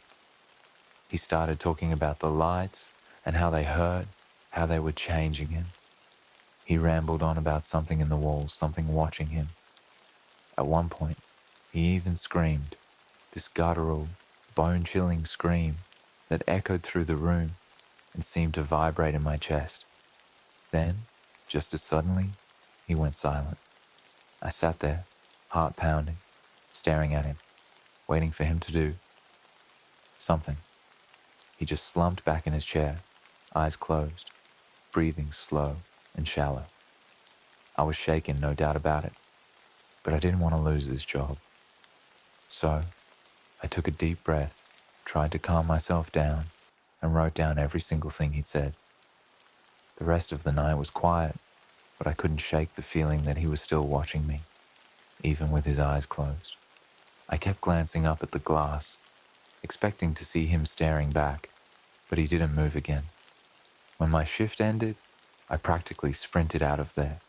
He started talking about the lights and how they hurt, how they were changing him. He rambled on about something in the walls, something watching him. At one point, he even screamed, this guttural, bone-chilling scream that echoed through the room and seemed to vibrate in my chest. Then, just as suddenly, he went silent. I sat there, heart pounding, staring at him, waiting for him to do something. He just slumped back in his chair, eyes closed, breathing slow and shallow. I was shaken, no doubt about it, but I didn't want to lose this job. So, I took a deep breath, tried to calm myself down, and wrote down every single thing he'd said. The rest of the night was quiet, but I couldn't shake the feeling that he was still watching me, even with his eyes closed. I kept glancing up at the glass, expecting to see him staring back, but he didn't move again. When my shift ended, I practically sprinted out of there,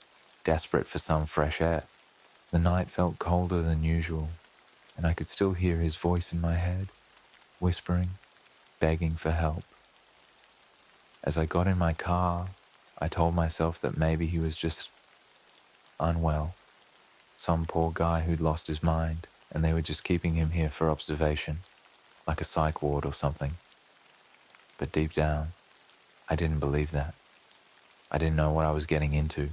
desperate for some fresh air. The night felt colder than usual, and I could still hear his voice in my head, whispering, begging for help. As I got in my car, I told myself that maybe he was just unwell, some poor guy who'd lost his mind, and they were just keeping him here for observation, like a psych ward or something. But deep down, I didn't believe that. I didn't know what I was getting into.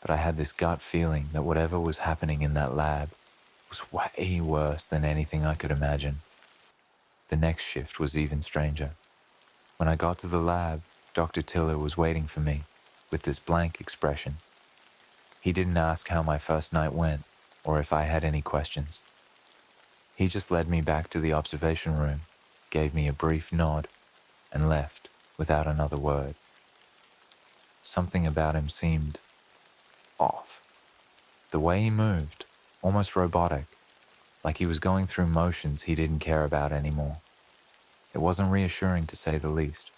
but I had this gut feeling that whatever was happening in that lab was way worse than anything I could imagine. The next shift was even stranger. When I got to the lab, Dr. Tiller was waiting for me with this blank expression. He didn't ask how my first night went or if I had any questions. He just led me back to the observation room, gave me a brief nod, and left without another word. Something about him seemed off. The way he moved, almost robotic, like he was going through motions he didn't care about anymore. It wasn't reassuring to say the least.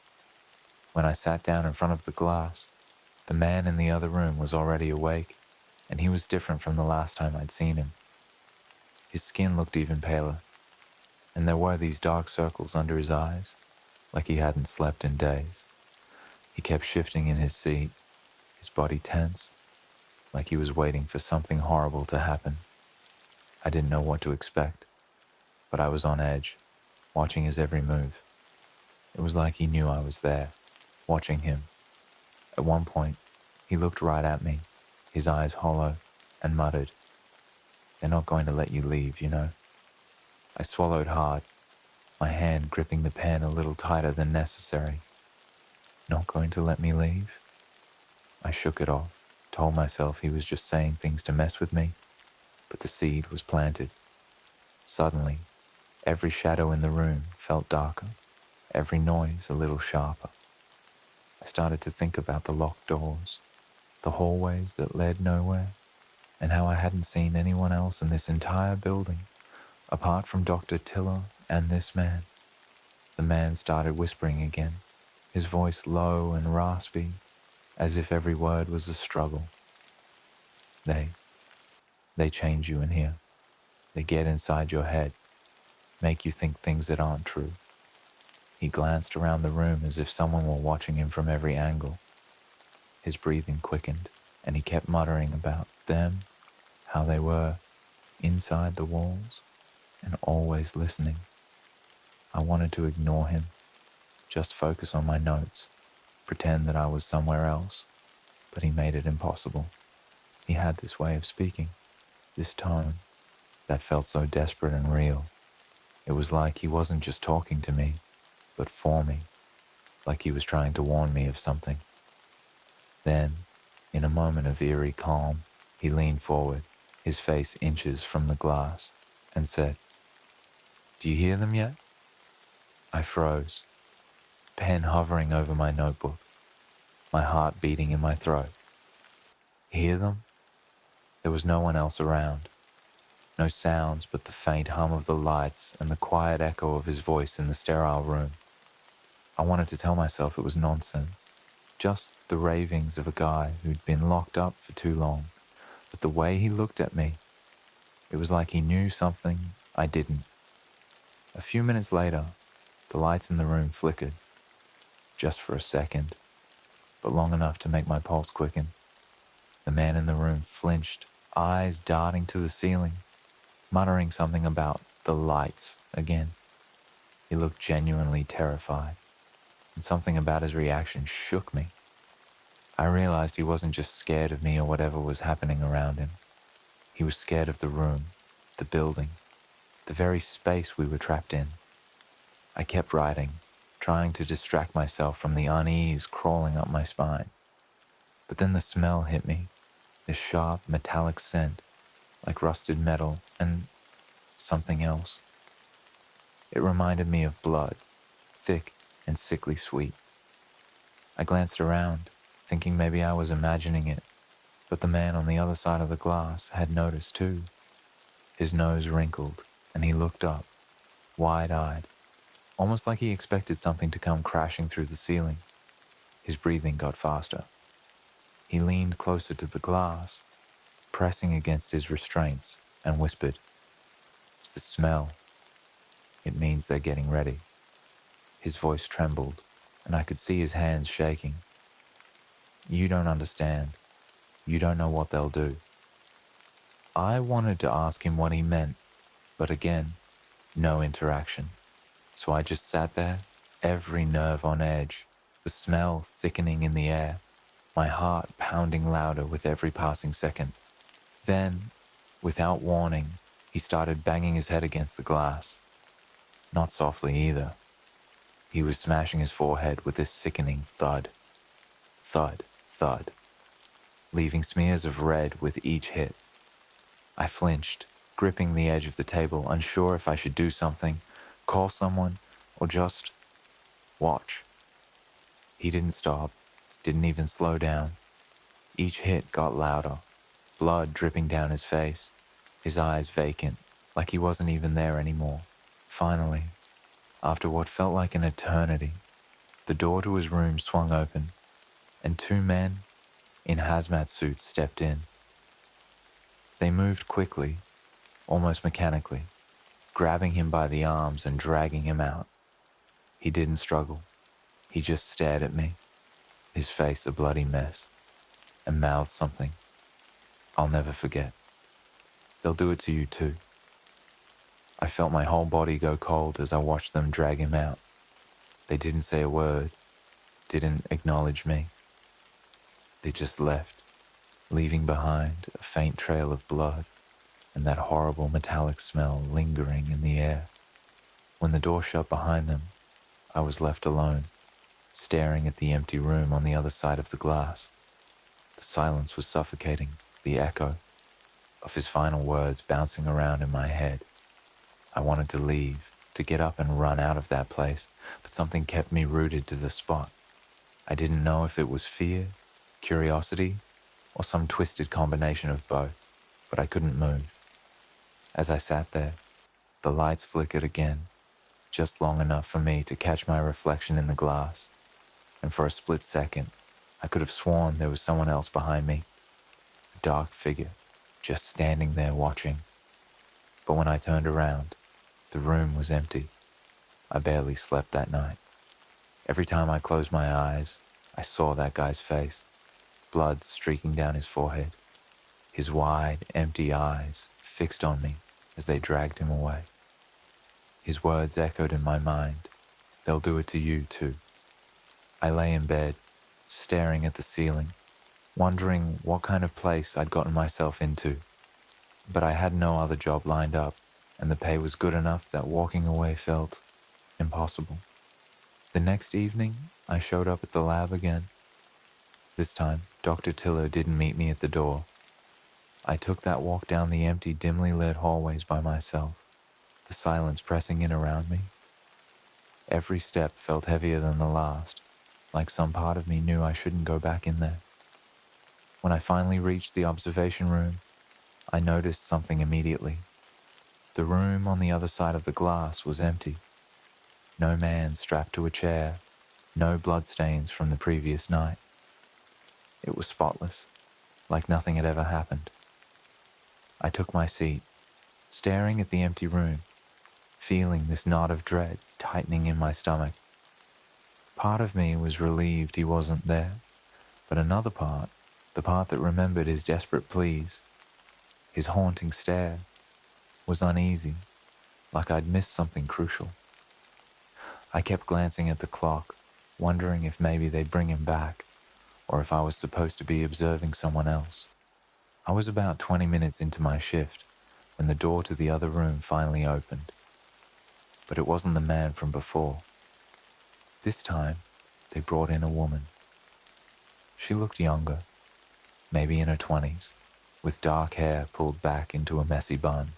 When I sat down in front of the glass, the man in the other room was already awake, and he was different from the last time I'd seen him. His skin looked even paler, and there were these dark circles under his eyes, like he hadn't slept in days. He kept shifting in his seat, his body tense, like he was waiting for something horrible to happen. I didn't know what to expect, but I was on edge, watching his every move. It was like he knew I was there, watching him. At one point, he looked right at me, his eyes hollow, and muttered, "They're not going to let you leave, you know." I swallowed hard, my hand gripping the pen a little tighter than necessary. Not going to let me leave? I shook it off, told myself he was just saying things to mess with me, but the seed was planted. Suddenly, every shadow in the room felt darker, every noise a little sharper. I started to think about the locked doors, the hallways that led nowhere, and how I hadn't seen anyone else in this entire building, apart from Dr. Tiller and this man. The man started whispering again, his voice low and raspy, as if every word was a struggle. They change you in here. They get inside your head, make you think things that aren't true. He glanced around the room as if someone were watching him from every angle. His breathing quickened, and he kept muttering about them, how they were inside the walls, and always listening. I wanted to ignore him, just focus on my notes, pretend that I was somewhere else, but he made it impossible. He had this way of speaking, this tone, that felt so desperate and real. It was like he wasn't just talking to me, but for me, like he was trying to warn me of something. Then, in a moment of eerie calm, he leaned forward, his face inches from the glass, and said, "Do you hear them yet?" I froze, pen hovering over my notebook, my heart beating in my throat. Hear them? There was no one else around. No sounds but the faint hum of the lights and the quiet echo of his voice in the sterile room. I wanted to tell myself it was nonsense, just the ravings of a guy who'd been locked up for too long. But the way he looked at me, it was like he knew something I didn't. A few minutes later, the lights in the room flickered, just for a second, but long enough to make my pulse quicken. The man in the room flinched, eyes darting to the ceiling, muttering something about the lights again. He looked genuinely terrified, and something about his reaction shook me. I realized he wasn't just scared of me or whatever was happening around him. He was scared of the room, the building, the very space we were trapped in. I kept writing, trying to distract myself from the unease crawling up my spine. But then the smell hit me, this sharp metallic scent, like rusted metal and something else. It reminded me of blood, thick and sickly sweet. I glanced around, thinking maybe I was imagining it, but the man on the other side of the glass had noticed too. His nose wrinkled, and he looked up, wide-eyed, almost like he expected something to come crashing through the ceiling. His breathing got faster. He leaned closer to the glass, pressing against his restraints, and whispered, "It's the smell. It means they're getting ready." His voice trembled, and I could see his hands shaking. "You don't understand. You don't know what they'll do." I wanted to ask him what he meant, but again, no interaction. So I just sat there, every nerve on edge, the smell thickening in the air. my heart pounding louder with every passing second. Then, without warning, he started banging his head against the glass. Not softly either. He was smashing his forehead with a sickening thud. Thud, thud, leaving smears of red with each hit. I flinched, gripping the edge of the table, unsure if I should do something, call someone, or just watch. He didn't stop, didn't even slow down. Each hit got louder, blood dripping down his face, his eyes vacant, like he wasn't even there anymore. Finally, after what felt like an eternity, the door to his room swung open, and two men in hazmat suits stepped in. They moved quickly, almost mechanically, grabbing him by the arms and dragging him out. He didn't struggle. He just stared at me, his face a bloody mess, and mouthed something I'll never forget. They'll do it to you too. I felt my whole body go cold as I watched them drag him out. They didn't say a word, didn't acknowledge me. They just left, leaving behind a faint trail of blood and that horrible metallic smell lingering in the air. When the door shut behind them, I was left alone, staring at the empty room on the other side of the glass. The silence was suffocating, the echo of his final words bouncing around in my head. I wanted to leave, to get up and run out of that place, but something kept me rooted to the spot. I didn't know if it was fear, curiosity, or some twisted combination of both, but I couldn't move. As I sat there, the lights flickered again, just long enough for me to catch my reflection in the glass, and for a split second, I could have sworn there was someone else behind me, a dark figure, just standing there watching. But when I turned around, the room was empty. I barely slept that night. Every time I closed my eyes, I saw that guy's face, blood streaking down his forehead, his wide, empty eyes fixed on me as they dragged him away. His words echoed in my mind, "They'll do it to you too." I lay in bed, staring at the ceiling, wondering what kind of place I'd gotten myself into. But I had no other job lined up, and the pay was good enough that walking away felt impossible. The next evening, I showed up at the lab again. This time, Dr. Tiller didn't meet me at the door. I took that walk down the empty, dimly lit hallways by myself, the silence pressing in around me. Every step felt heavier than the last, like some part of me knew I shouldn't go back in there. When I finally reached the observation room, I noticed something immediately. The room on the other side of the glass was empty. No man strapped to a chair, no bloodstains from the previous night. It was spotless, like nothing had ever happened. I took my seat, staring at the empty room, feeling this knot of dread tightening in my stomach. Part of me was relieved he wasn't there, but another part, the part that remembered his desperate pleas, his haunting stare, was uneasy, like I'd missed something crucial. I kept glancing at the clock, wondering if maybe they'd bring him back, or if I was supposed to be observing someone else. I was about 20 minutes into my shift when the door to the other room finally opened. But it wasn't the man from before. This time, they brought in a woman. She looked younger, maybe in her 20s, with dark hair pulled back into a messy bun.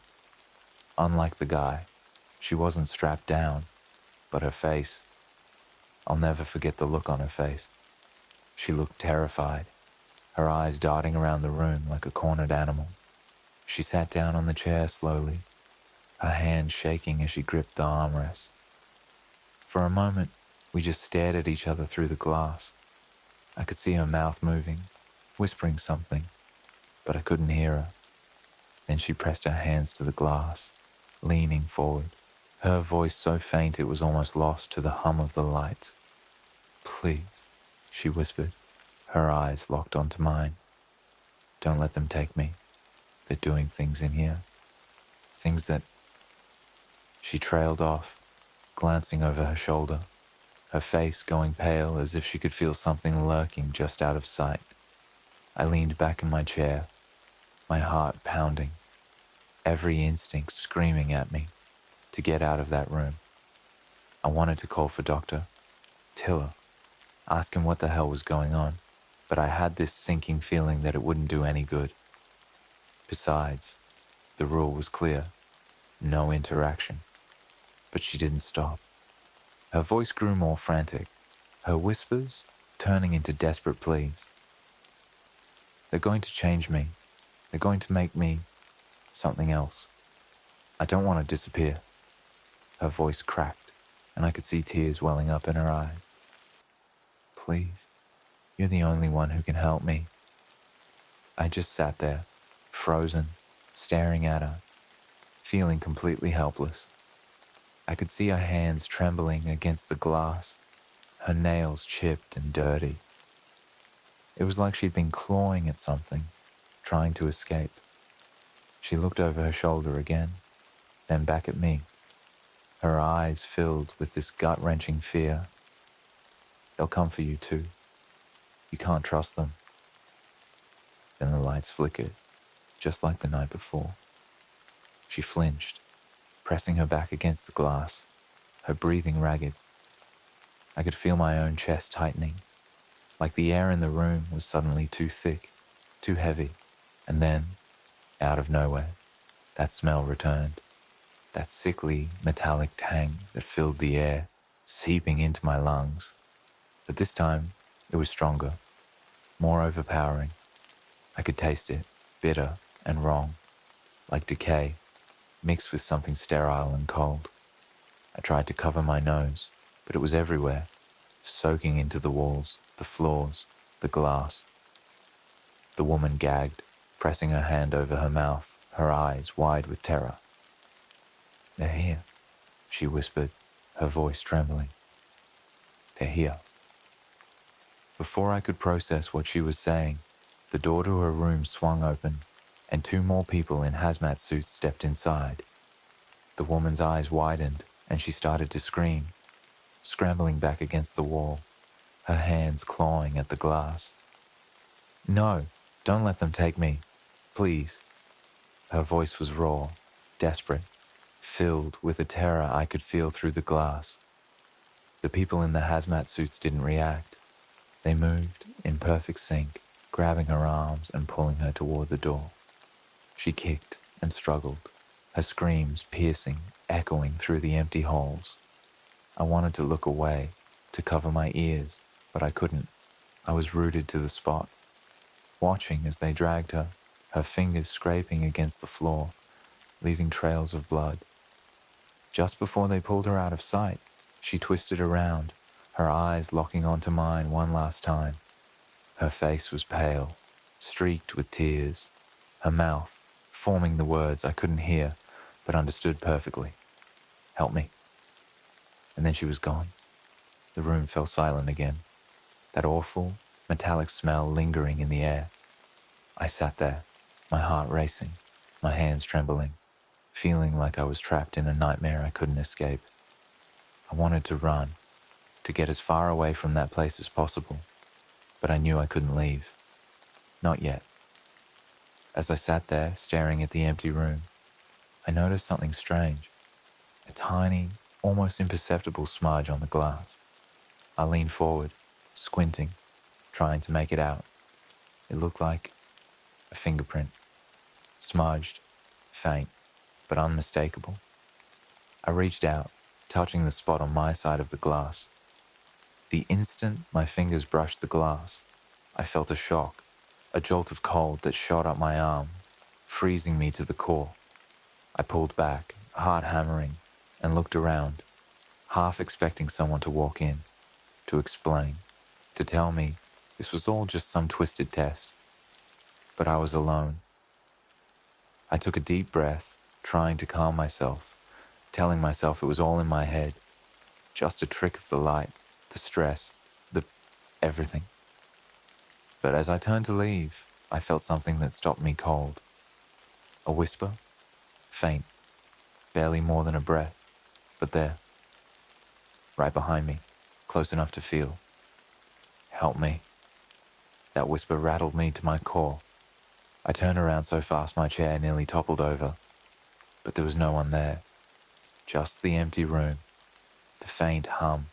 Unlike the guy, she wasn't strapped down, but her face, I'll never forget the look on her face. She looked terrified, her eyes darting around the room like a cornered animal. She sat down on the chair slowly, her hand shaking as she gripped the armrest. For a moment, we just stared at each other through the glass. I could see her mouth moving, whispering something, but I couldn't hear her. Then she pressed her hands to the glass, leaning forward, her voice so faint it was almost lost to the hum of the lights. "Please," she whispered, her eyes locked onto mine. "Don't let them take me. They're doing things in here. Things that..." She trailed off, glancing over her shoulder, her face going pale as if she could feel something lurking just out of sight. I leaned back in my chair, my heart pounding, every instinct screaming at me to get out of that room. I wanted to call for Dr. Tiller, ask him what the hell was going on, but I had this sinking feeling that it wouldn't do any good. Besides, the rule was clear, no interaction. But she didn't stop. Her voice grew more frantic, her whispers turning into desperate pleas. They're going to change me. They're going to make me something else. I don't want to disappear. Her voice cracked, and I could see tears welling up in her eyes. Please, you're the only one who can help me. I just sat there, frozen, staring at her, feeling completely helpless. I could see her hands trembling against the glass, her nails chipped and dirty. It was like she'd been clawing at something, trying to escape. She looked over her shoulder again, then back at me, her eyes filled with this gut-wrenching fear. They'll come for you too. You can't trust them. Then the lights flickered, just like the night before. She flinched, pressing her back against the glass, her breathing ragged. I could feel my own chest tightening, like the air in the room was suddenly too thick, too heavy. And then, out of nowhere, that smell returned, that sickly, metallic tang that filled the air, seeping into my lungs. But this time, it was stronger, more overpowering. I could taste it, bitter and wrong, like decay, mixed with something sterile and cold. I tried to cover my nose, but it was everywhere, soaking into the walls, the floors, the glass. The woman gagged, pressing her hand over her mouth, her eyes wide with terror. They're here, she whispered, her voice trembling. They're here. Before I could process what she was saying, the door to her room swung open, and 2 more people in hazmat suits stepped inside. The woman's eyes widened, and she started to scream, scrambling back against the wall, her hands clawing at the glass. No, don't let them take me, please. Her voice was raw, desperate, filled with a terror I could feel through the glass. The people in the hazmat suits didn't react. They moved in perfect sync, grabbing her arms and pulling her toward the door. She kicked and struggled, her screams piercing, echoing through the empty halls. I wanted to look away, to cover my ears, but I couldn't. I was rooted to the spot, watching as they dragged her, her fingers scraping against the floor, leaving trails of blood. Just before they pulled her out of sight, she twisted around, her eyes locking onto mine one last time. Her face was pale, streaked with tears, her mouth forming the words I couldn't hear but understood perfectly. Help me. And then she was gone. The room fell silent again, that awful, metallic smell lingering in the air. I sat there, my heart racing, my hands trembling, feeling like I was trapped in a nightmare I couldn't escape. I wanted to run, to get as far away from that place as possible, but I knew I couldn't leave. Not yet. As I sat there, staring at the empty room, I noticed something strange, a tiny, almost imperceptible smudge on the glass. I leaned forward, squinting, trying to make it out. It looked like a fingerprint, smudged, faint, but unmistakable. I reached out, touching the spot on my side of the glass. The instant my fingers brushed the glass, I felt a shock, a jolt of cold that shot up my arm, freezing me to the core. I pulled back, heart hammering, and looked around, half expecting someone to walk in, to explain, to tell me this was all just some twisted test. But I was alone. I took a deep breath, trying to calm myself, telling myself it was all in my head, just a trick of the light, the stress, everything. But as I turned to leave, I felt something that stopped me cold. A whisper, faint, barely more than a breath, but there, right behind me, close enough to feel. Help me. That whisper rattled me to my core. I turned around so fast my chair nearly toppled over, but there was no one there. Just the empty room, the faint hum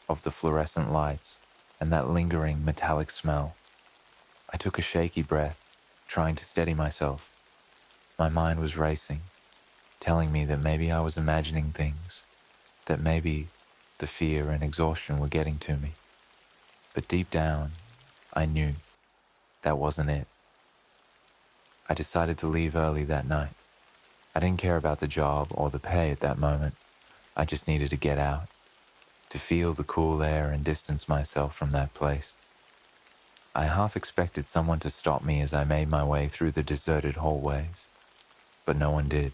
of the fluorescent lights, and that lingering metallic smell. I took a shaky breath, trying to steady myself. My mind was racing, telling me that maybe I was imagining things, that maybe the fear and exhaustion were getting to me. But deep down, I knew that wasn't it. I decided to leave early that night. I didn't care about the job or the pay at that moment. I just needed to get out, to feel the cool air and distance myself from that place. I half expected someone to stop me as I made my way through the deserted hallways, but no one did.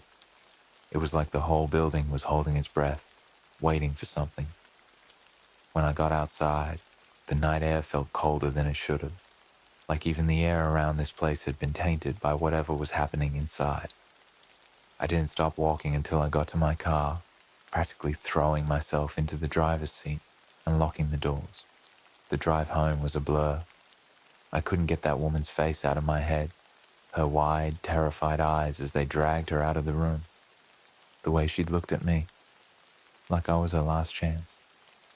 It was like the whole building was holding its breath, waiting for something. When I got outside, the night air felt colder than it should have, like even the air around this place had been tainted by whatever was happening inside. I didn't stop walking until I got to my car, practically throwing myself into the driver's seat and locking the doors. The drive home was a blur. I couldn't get that woman's face out of my head, her wide, terrified eyes as they dragged her out of the room. The way she'd looked at me, like I was her last chance,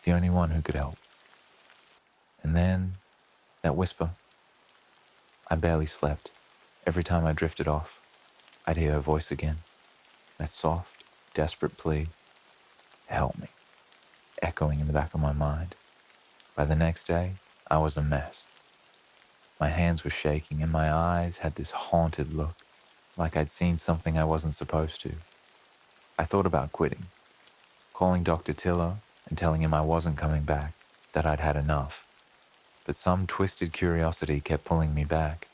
the only one who could help. And then, that whisper. I barely slept. Every time I drifted off, I'd hear her voice again. That soft, desperate plea, help me, echoing in the back of my mind. By the next day, I was a mess. My hands were shaking and my eyes had this haunted look, like I'd seen something I wasn't supposed to. I thought about quitting, calling Dr. Tiller and telling him I wasn't coming back, that I'd had enough. But some twisted curiosity kept pulling me back.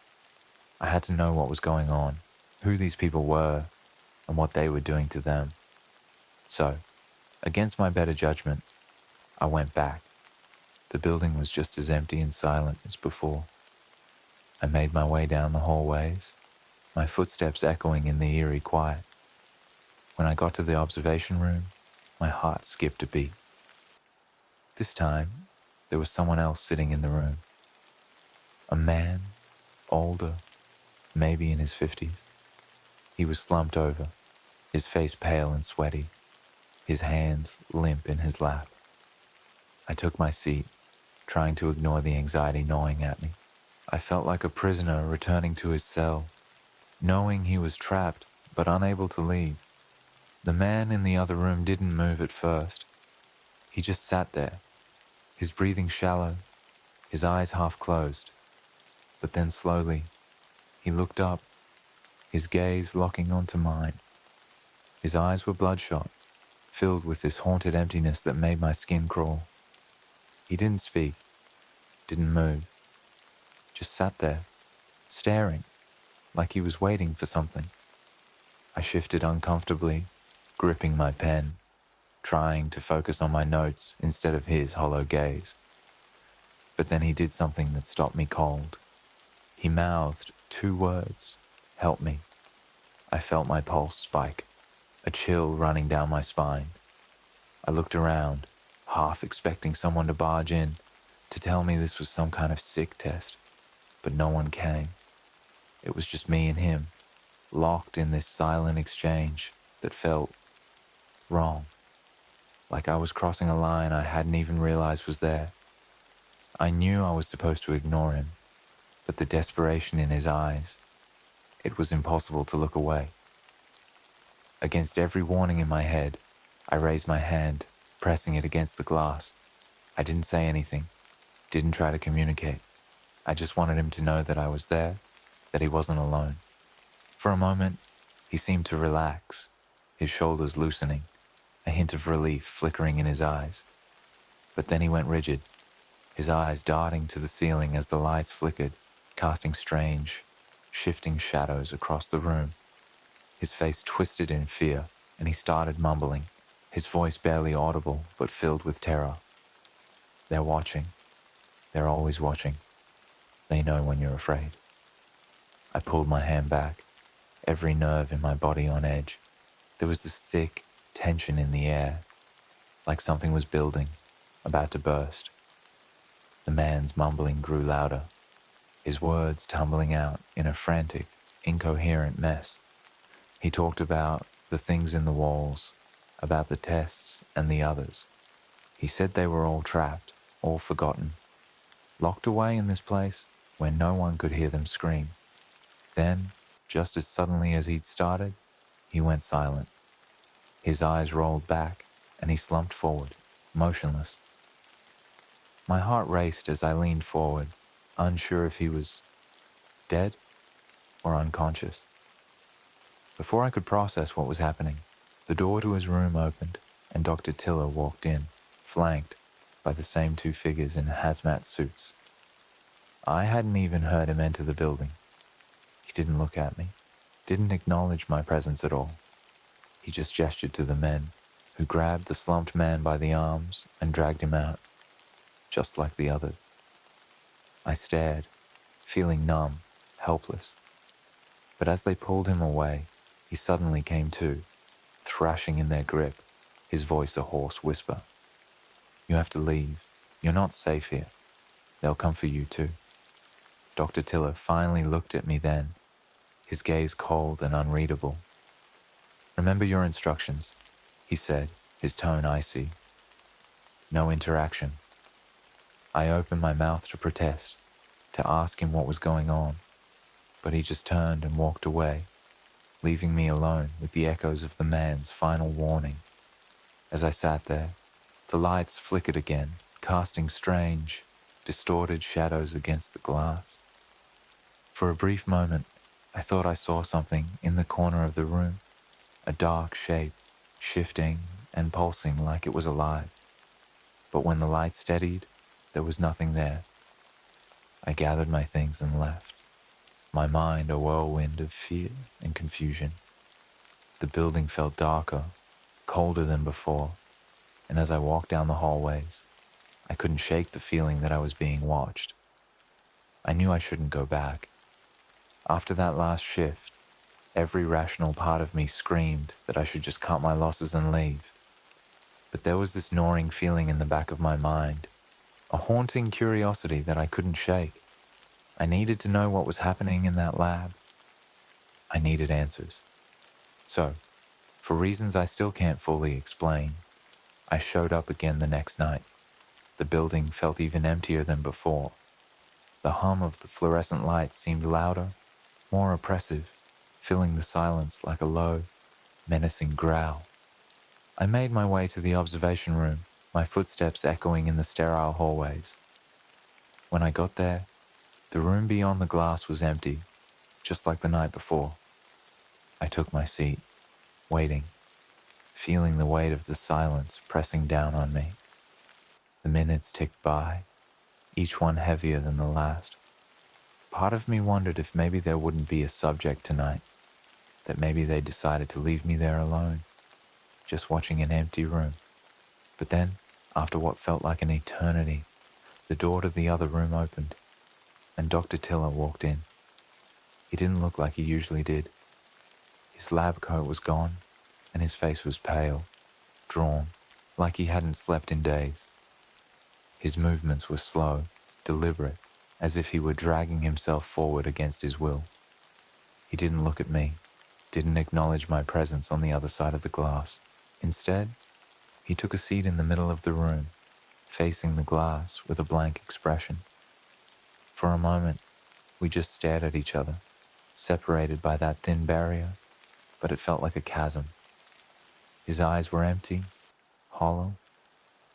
I had to know what was going on, who these people were, and what they were doing to them. So, against my better judgment, I went back. The building was just as empty and silent as before. I made my way down the hallways, my footsteps echoing in the eerie quiet. When I got to the observation room, my heart skipped a beat. This time, there was someone else sitting in the room. A man, older, maybe in his 50s. He was slumped over, his face pale and sweaty, his hands limp in his lap. I took my seat, trying to ignore the anxiety gnawing at me. I felt like a prisoner returning to his cell, knowing he was trapped but unable to leave. The man in the other room didn't move at first. He just sat there, his breathing shallow, his eyes half closed. But then slowly, he looked up, his gaze locking onto mine. His eyes were bloodshot, filled with this haunted emptiness that made my skin crawl. He didn't speak, didn't move, just sat there, staring, like he was waiting for something. I shifted uncomfortably, gripping my pen, trying to focus on my notes instead of his hollow gaze. But then he did something that stopped me cold. He mouthed 2 words, help me. I felt my pulse spike, a chill running down my spine. I looked around, half expecting someone to barge in, to tell me this was some kind of sick test, but no one came. It was just me and him, locked in this silent exchange that felt wrong, like I was crossing a line I hadn't even realized was there. I knew I was supposed to ignore him, but the desperation in his eyes, it was impossible to look away. Against every warning in my head, I raised my hand, pressing it against the glass. I didn't say anything, didn't try to communicate. I just wanted him to know that I was there, that he wasn't alone. For a moment, he seemed to relax, his shoulders loosening, a hint of relief flickering in his eyes. But then he went rigid, his eyes darting to the ceiling as the lights flickered, casting strange, shifting shadows across the room. His face twisted in fear, and he started mumbling, his voice barely audible but filled with terror. They're watching. They're always watching. They know when you're afraid. I pulled my hand back, every nerve in my body on edge. There was this thick tension in the air, like something was building, about to burst. The man's mumbling grew louder, his words tumbling out in a frantic, incoherent mess. He talked about the things in the walls, about the tests and the others. He said they were all trapped, all forgotten, locked away in this place where no one could hear them scream. Then, just as suddenly as he'd started, he went silent. His eyes rolled back and he slumped forward, motionless. My heart raced as I leaned forward, unsure if he was dead or unconscious. Before I could process what was happening, the door to his room opened and Dr. Tiller walked in, flanked by the same two figures in hazmat suits. I hadn't even heard him enter the building. He didn't look at me, didn't acknowledge my presence at all. He just gestured to the men, who grabbed the slumped man by the arms and dragged him out, just like the others. I stared, feeling numb, helpless. But as they pulled him away, he suddenly came to, thrashing in their grip, his voice a hoarse whisper. "You have to leave. You're not safe here. They'll come for you too." Dr. Tiller finally looked at me then, his gaze cold and unreadable. "Remember your instructions," he said, his tone icy. No interaction. I opened my mouth to protest, to ask him what was going on, but he just turned and walked away, leaving me alone with the echoes of the man's final warning. As I sat there, the lights flickered again, casting strange, distorted shadows against the glass. For a brief moment, I thought I saw something in the corner of the room, a dark shape, shifting and pulsing like it was alive. But when the light steadied, there was nothing there. I gathered my things and left, my mind a whirlwind of fear and confusion. The building felt darker, colder than before, and as I walked down the hallways, I couldn't shake the feeling that I was being watched. I knew I shouldn't go back. After that last shift, every rational part of me screamed that I should just cut my losses and leave. But there was this gnawing feeling in the back of my mind, a haunting curiosity that I couldn't shake. I needed to know what was happening in that lab. I needed answers. So, for reasons I still can't fully explain, I showed up again the next night. The building felt even emptier than before. The hum of the fluorescent lights seemed louder, more oppressive, filling the silence like a low, menacing growl. I made my way to the observation room, my footsteps echoing in the sterile hallways. When I got there, the room beyond the glass was empty, just like the night before. I took my seat, waiting, feeling the weight of the silence pressing down on me. The minutes ticked by, each one heavier than the last. Part of me wondered if maybe there wouldn't be a subject tonight, that maybe they decided to leave me there alone, just watching an empty room. But then, after what felt like an eternity, the door to the other room opened, and Dr. Tiller walked in. He didn't look like he usually did. His lab coat was gone, and his face was pale, drawn, like he hadn't slept in days. His movements were slow, deliberate, as if he were dragging himself forward against his will. He didn't look at me, didn't acknowledge my presence on the other side of the glass. Instead, he took a seat in the middle of the room, facing the glass with a blank expression. For a moment, we just stared at each other, separated by that thin barrier, but it felt like a chasm. His eyes were empty, hollow,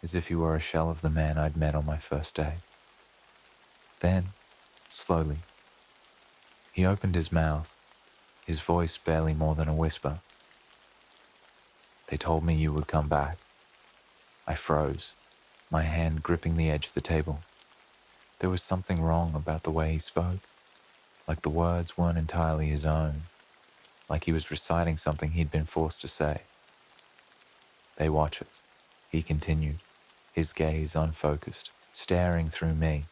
as if he were a shell of the man I'd met on my first day. Then, slowly, he opened his mouth, his voice barely more than a whisper. "They told me you would come back." I froze, my hand gripping the edge of the table. There was something wrong about the way he spoke, like the words weren't entirely his own, like he was reciting something he'd been forced to say. "They watch us," he continued, his gaze unfocused, staring through me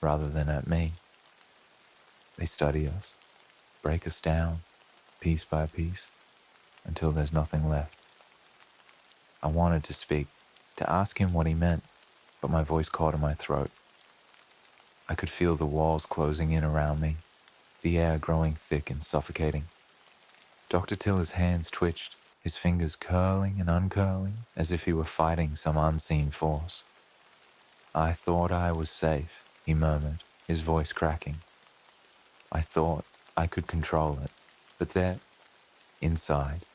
rather than at me. "They study us, break us down, piece by piece, until there's nothing left." I wanted to speak, to ask him what he meant, but my voice caught in my throat. I could feel the walls closing in around me, the air growing thick and suffocating. Dr. Tiller's hands twitched, his fingers curling and uncurling as if he were fighting some unseen force. "I thought I was safe," he murmured, his voice cracking. "I thought I could control it, but they're inside.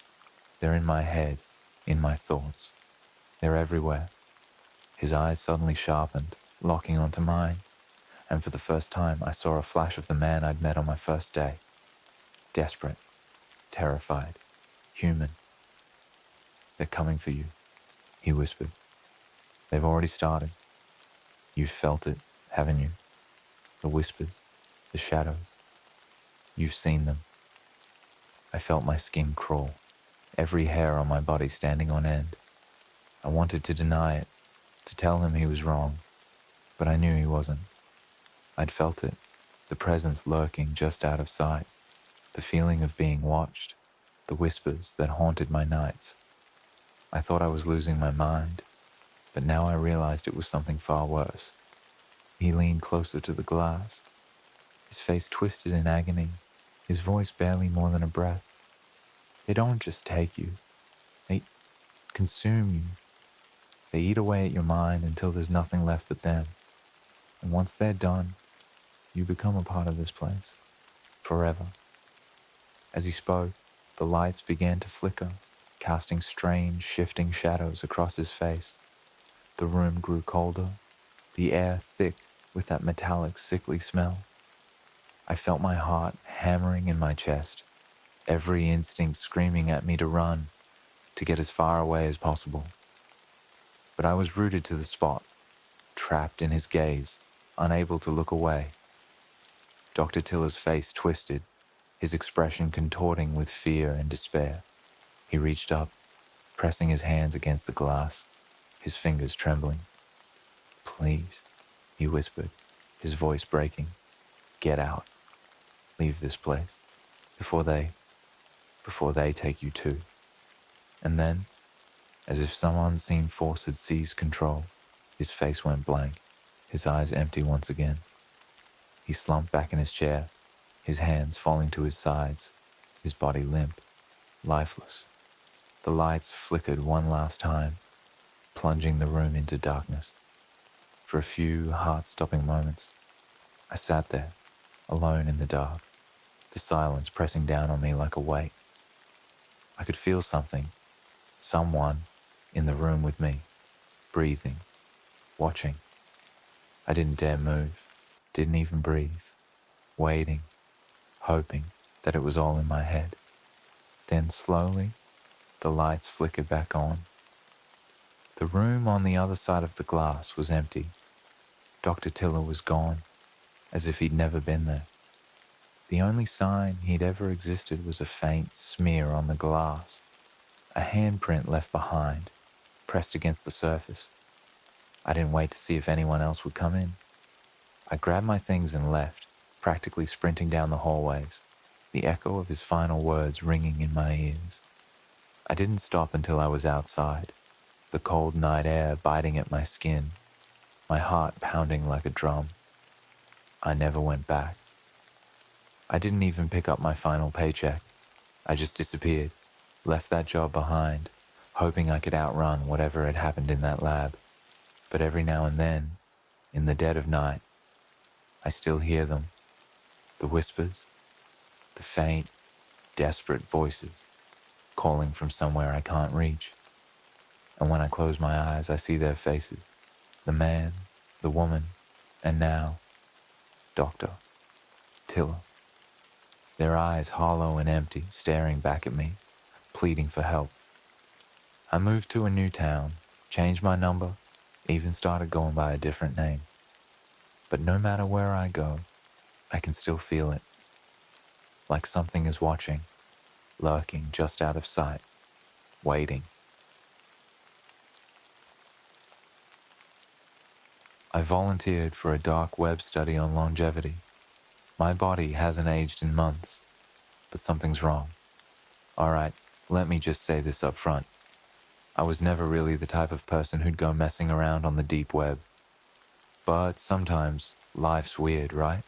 They're in my head, in my thoughts. They're everywhere." His eyes suddenly sharpened, locking onto mine, and for the first time I saw a flash of the man I'd met on my first day. Desperate, terrified, human. "They're coming for you," he whispered. "They've already started. You've felt it, haven't you? The whispers, the shadows. You've seen them." I felt my skin crawl, every hair on my body standing on end. I wanted to deny it, to tell him he was wrong, but I knew he wasn't. I'd felt it, the presence lurking just out of sight, the feeling of being watched, the whispers that haunted my nights. I thought I was losing my mind, but now I realized it was something far worse. He leaned closer to the glass, his face twisted in agony, his voice barely more than a breath. "They don't just take you, they consume you. They eat away at your mind until there's nothing left but them. And once they're done, you become a part of this place, forever." As he spoke, the lights began to flicker, casting strange, shifting shadows across his face. The room grew colder, the air thick with that metallic, sickly smell. I felt my heart hammering in my chest, every instinct screaming at me to run, to get as far away as possible. But I was rooted to the spot, trapped in his gaze, unable to look away. Dr. Tiller's face twisted, his expression contorting with fear and despair. He reached up, pressing his hands against the glass, his fingers trembling. "Please," he whispered, his voice breaking. "Get out. Leave this place. Before they take you too." And then, as if some unseen force had seized control, his face went blank, his eyes empty once again. He slumped back in his chair, his hands falling to his sides, his body limp, lifeless. The lights flickered one last time, plunging the room into darkness. For a few heart-stopping moments, I sat there, alone in the dark, the silence pressing down on me like a weight. I could feel something, someone, in the room with me, breathing, watching. I didn't dare move, didn't even breathe, waiting, hoping that it was all in my head. Then slowly, the lights flickered back on. The room on the other side of the glass was empty. Dr. Tiller was gone, as if he'd never been there. The only sign he'd ever existed was a faint smear on the glass, a handprint left behind, pressed against the surface. I didn't wait to see if anyone else would come in. I grabbed my things and left, practically sprinting down the hallways, the echo of his final words ringing in my ears. I didn't stop until I was outside, the cold night air biting at my skin, my heart pounding like a drum. I never went back. I didn't even pick up my final paycheck. I just disappeared, left that job behind, hoping I could outrun whatever had happened in that lab. But every now and then, in the dead of night, I still hear them, the whispers, the faint, desperate voices, calling from somewhere I can't reach. And when I close my eyes, I see their faces, the man, the woman, and now, Dr. Tiller. Their eyes hollow and empty, staring back at me, pleading for help. I moved to a new town, changed my number, even started going by a different name. But no matter where I go, I can still feel it. Like something is watching, lurking just out of sight, waiting. I volunteered for a dark web study on longevity. My body hasn't aged in months, but something's wrong. All right, let me just say this up front. I was never really the type of person who'd go messing around on the deep web, But sometimes life's weird, right?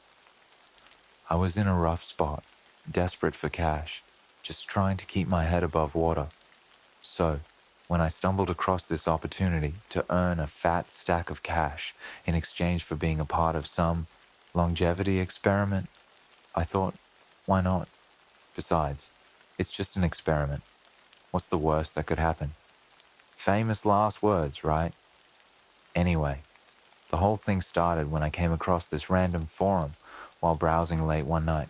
I was in a rough spot, desperate for cash, just trying to keep my head above water. So, when I stumbled across this opportunity to earn a fat stack of cash in exchange for being a part of some longevity experiment, I thought, why not? Besides, it's just an experiment. What's the worst that could happen? Famous last words, right? Anyway, the whole thing started when I came across this random forum while browsing late one night.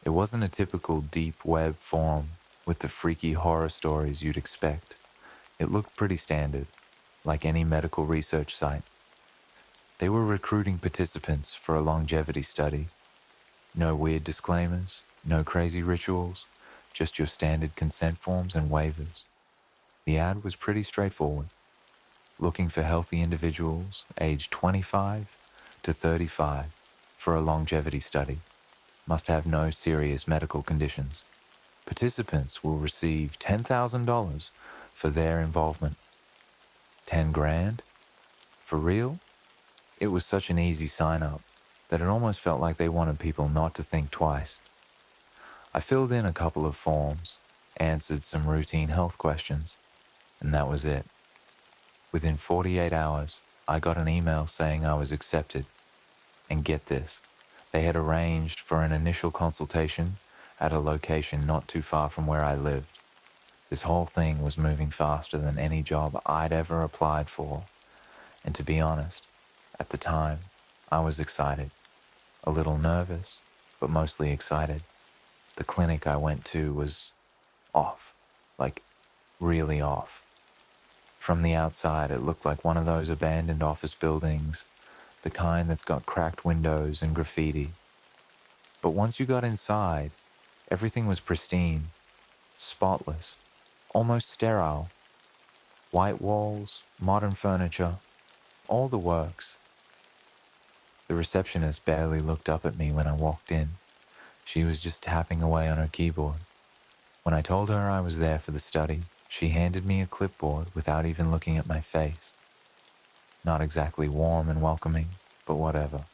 It wasn't a typical deep web forum with the freaky horror stories you'd expect. It looked pretty standard, like any medical research site. They were recruiting participants for a longevity study. No weird disclaimers, no crazy rituals, just your standard consent forms and waivers. The ad was pretty straightforward. Looking for healthy individuals aged 25 to 35 for a longevity study. Must have no serious medical conditions. Participants will receive $10,000 for their involvement. 10 grand? For real? It was such an easy sign up that it almost felt like they wanted people not to think twice. I filled in a couple of forms, answered some routine health questions, and that was it. Within 48 hours, I got an email saying I was accepted. And get this, they had arranged for an initial consultation at a location not too far from where I lived. This whole thing was moving faster than any job I'd ever applied for. And to be honest, at the time, I was excited. A little nervous, but mostly excited. The clinic I went to was off, like really off. From the outside, it looked like one of those abandoned office buildings, the kind that's got cracked windows and graffiti. But once you got inside, everything was pristine, spotless, almost sterile. White walls, modern furniture, all the works. The receptionist barely looked up at me when I walked in. She was just tapping away on her keyboard. When I told her I was there for the study, she handed me a clipboard without even looking at my face. Not exactly warm and welcoming, but whatever.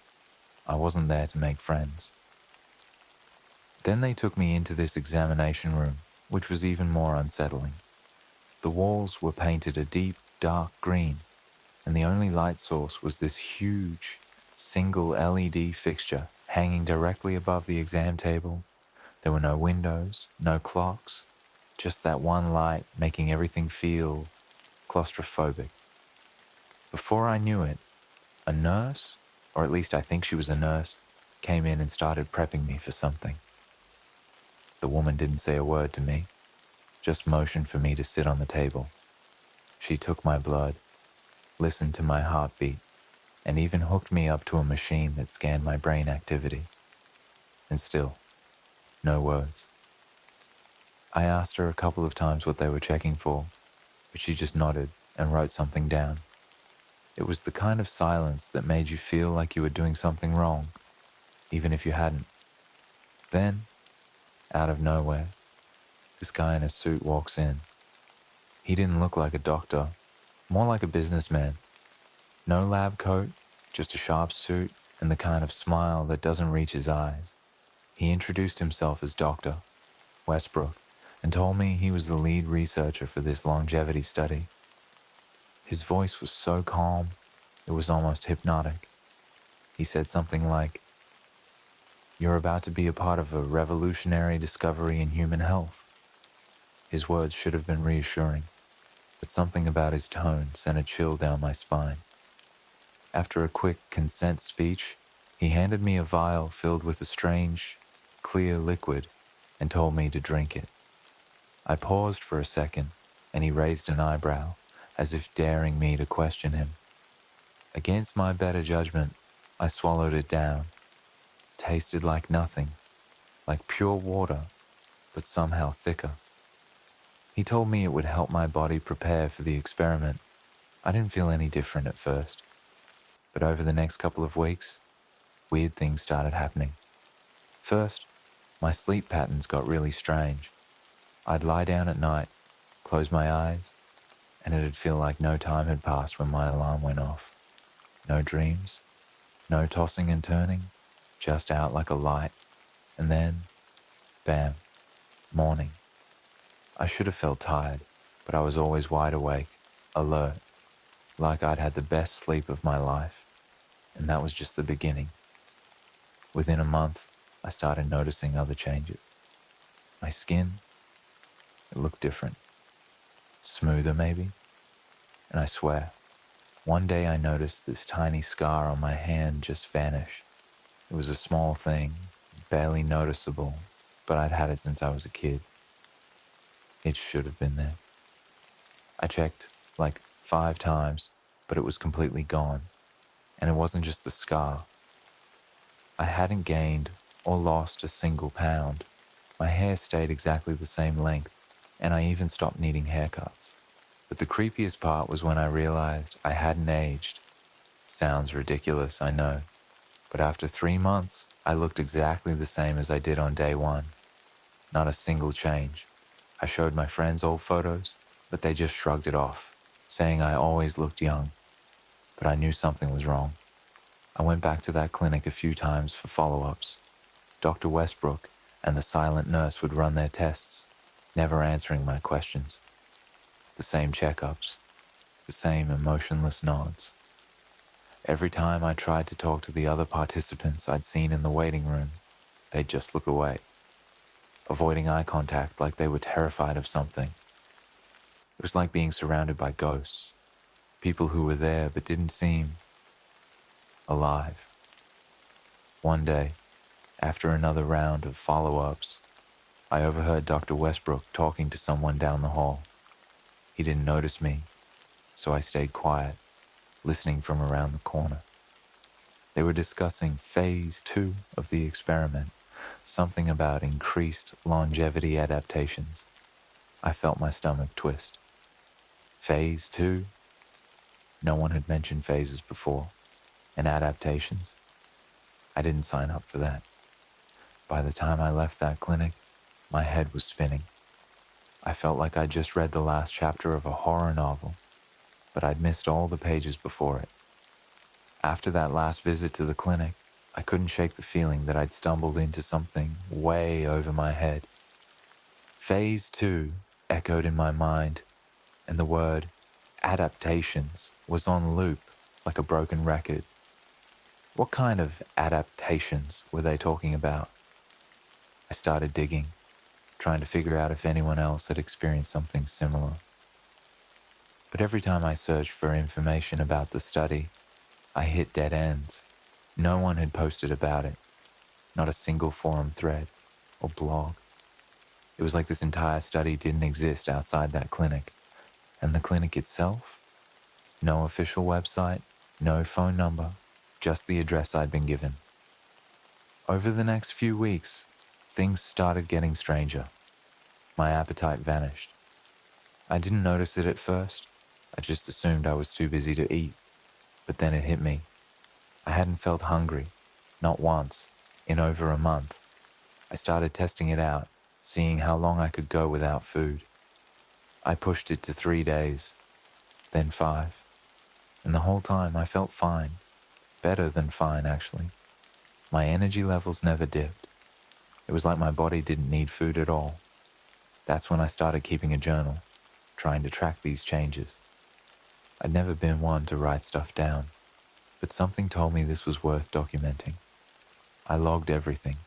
I wasn't there to make friends. Then they took me into this examination room, which was even more unsettling. The walls were painted a deep, dark green, and the only light source was this huge, single LED fixture hanging directly above the exam table. There were no windows, no clocks, just that one light making everything feel claustrophobic. Before I knew it, a nurse, or at least I think she was a nurse, came in and started prepping me for something. The woman didn't say a word to me, just motioned for me to sit on the table. She took my blood, listened to my heartbeat, and even hooked me up to a machine that scanned my brain activity. And still, no words. I asked her a couple of times what they were checking for, but she just nodded and wrote something down. It was the kind of silence that made you feel like you were doing something wrong, even if you hadn't. Then, out of nowhere, this guy in a suit walks in. He didn't look like a doctor, more like a businessman. No lab coat, just a sharp suit and the kind of smile that doesn't reach his eyes. He introduced himself as Dr. Westbrook and told me he was the lead researcher for this longevity study. His voice was so calm, it was almost hypnotic. He said something like, "You're about to be a part of a revolutionary discovery in human health." His words should have been reassuring, but something about his tone sent a chill down my spine. After a quick consent speech, he handed me a vial filled with a strange, clear liquid and told me to drink it. I paused for a second, and he raised an eyebrow, as if daring me to question him. Against my better judgment, I swallowed it down. Tasted like nothing, like pure water, but somehow thicker. He told me it would help my body prepare for the experiment. I didn't feel any different at first, but over the next couple of weeks, weird things started happening. First, my sleep patterns got really strange. I'd lie down at night, close my eyes, and it'd feel like no time had passed when my alarm went off. No dreams, no tossing and turning, just out like a light. And then, bam, morning. I should have felt tired, but I was always wide awake, alert, like I'd had the best sleep of my life. And that was just the beginning. Within a month, I started noticing other changes. My skin, it looked different. Smoother, maybe. And I swear, one day I noticed this tiny scar on my hand just vanish. It was a small thing, barely noticeable, but I'd had it since I was a kid. It should have been there. I checked like 5 times, but it was completely gone. And it wasn't just the scar. I hadn't gained or lost a single pound. My hair stayed exactly the same length, and I even stopped needing haircuts. But the creepiest part was when I realized I hadn't aged. It sounds ridiculous, I know, but after 3 months, I looked exactly the same as I did on day one. Not a single change. I showed my friends old photos, but they just shrugged it off, saying I always looked young. But I knew something was wrong. I went back to that clinic a few times for follow-ups. Dr. Westbrook and the silent nurse would run their tests, never answering my questions. The same checkups, the same emotionless nods. Every time I tried to talk to the other participants I'd seen in the waiting room, they'd just look away, avoiding eye contact like they were terrified of something. It was like being surrounded by ghosts, people who were there but didn't seem alive. One day, after another round of follow-ups, I overheard Dr. Westbrook talking to someone down the hall. He didn't notice me, so I stayed quiet, listening from around the corner. They were discussing phase 2 of the experiment, something about increased longevity adaptations. I felt my stomach twist. Phase 2? No one had mentioned phases before, and adaptations. I didn't sign up for that. By the time I left that clinic, my head was spinning. I felt like I'd just read the last chapter of a horror novel, but I'd missed all the pages before it. After that last visit to the clinic, I couldn't shake the feeling that I'd stumbled into something way over my head. Phase 2 echoed in my mind, and the word adaptations was on loop like a broken record. What kind of adaptations were they talking about? I started digging, trying to figure out if anyone else had experienced something similar. But every time I searched for information about the study, I hit dead ends. No one had posted about it, not a single forum thread or blog. It was like this entire study didn't exist outside that clinic. And the clinic itself? No official website, no phone number, just the address I'd been given. Over the next few weeks, things started getting stranger. My appetite vanished. I didn't notice it at first. I just assumed I was too busy to eat. But then it hit me. I hadn't felt hungry, not once, in over a month. I started testing it out, seeing how long I could go without food. I pushed it to 3 days, then 5. And the whole time I felt fine. Better than fine, actually. My energy levels never dipped. It was like my body didn't need food at all. That's when I started keeping a journal, trying to track these changes. I'd never been one to write stuff down, but something told me this was worth documenting. I logged everything: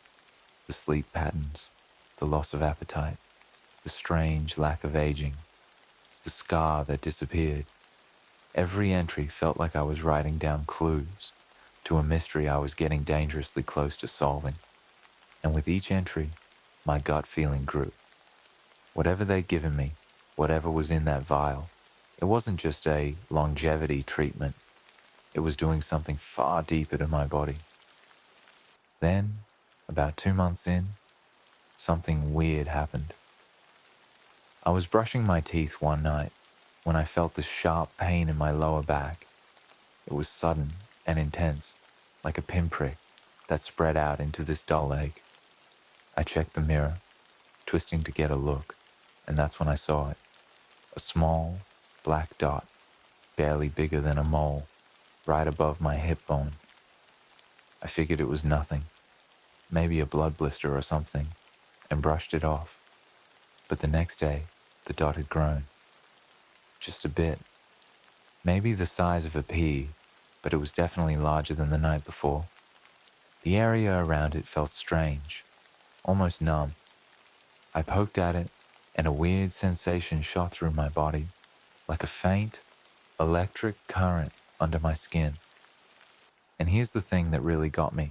the sleep patterns, the loss of appetite, the strange lack of aging, the scar that disappeared. Every entry felt like I was writing down clues to a mystery I was getting dangerously close to solving. And with each entry, my gut feeling grew. Whatever they'd given me, whatever was in that vial, it wasn't just a longevity treatment. It was doing something far deeper to my body. Then, about 2 months in, something weird happened. I was brushing my teeth one night when I felt this sharp pain in my lower back. It was sudden and intense, like a pinprick that spread out into this dull ache. I checked the mirror, twisting to get a look, and that's when I saw it. A small, black dot, barely bigger than a mole, right above my hip bone. I figured it was nothing, maybe a blood blister or something, and brushed it off. But the next day, the dot had grown. Just a bit. Maybe the size of a pea, but it was definitely larger than the night before. The area around it felt strange, almost numb. I poked at it, and a weird sensation shot through my body, like a faint, electric current under my skin. And here's the thing that really got me.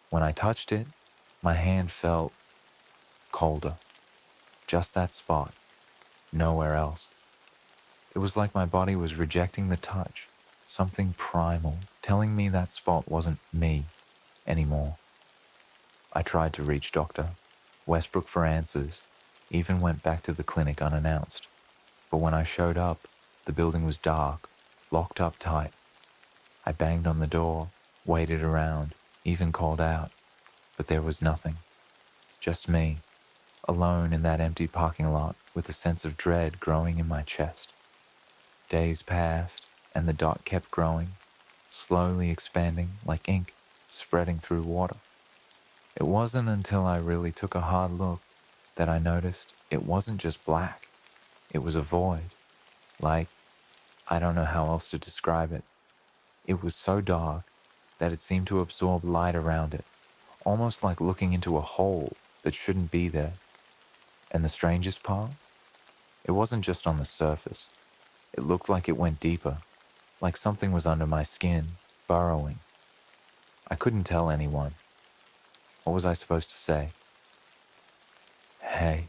When I touched it, my hand felt colder. Just that spot, nowhere else. It was like my body was rejecting the touch, something primal, telling me that spot wasn't me anymore. I tried to reach Dr. Westbrook for answers, even went back to the clinic unannounced. But when I showed up, the building was dark, locked up tight. I banged on the door, waited around, even called out, but there was nothing. Just me, alone in that empty parking lot with a sense of dread growing in my chest. Days passed, and the dot kept growing, slowly expanding like ink spreading through water. It wasn't until I really took a hard look that I noticed it wasn't just black. It was a void, like, I don't know how else to describe it. It was so dark that it seemed to absorb light around it, almost like looking into a hole that shouldn't be there. And the strangest part? It wasn't just on the surface. It looked like it went deeper, like something was under my skin, burrowing. I couldn't tell anyone. What was I supposed to say? Hey,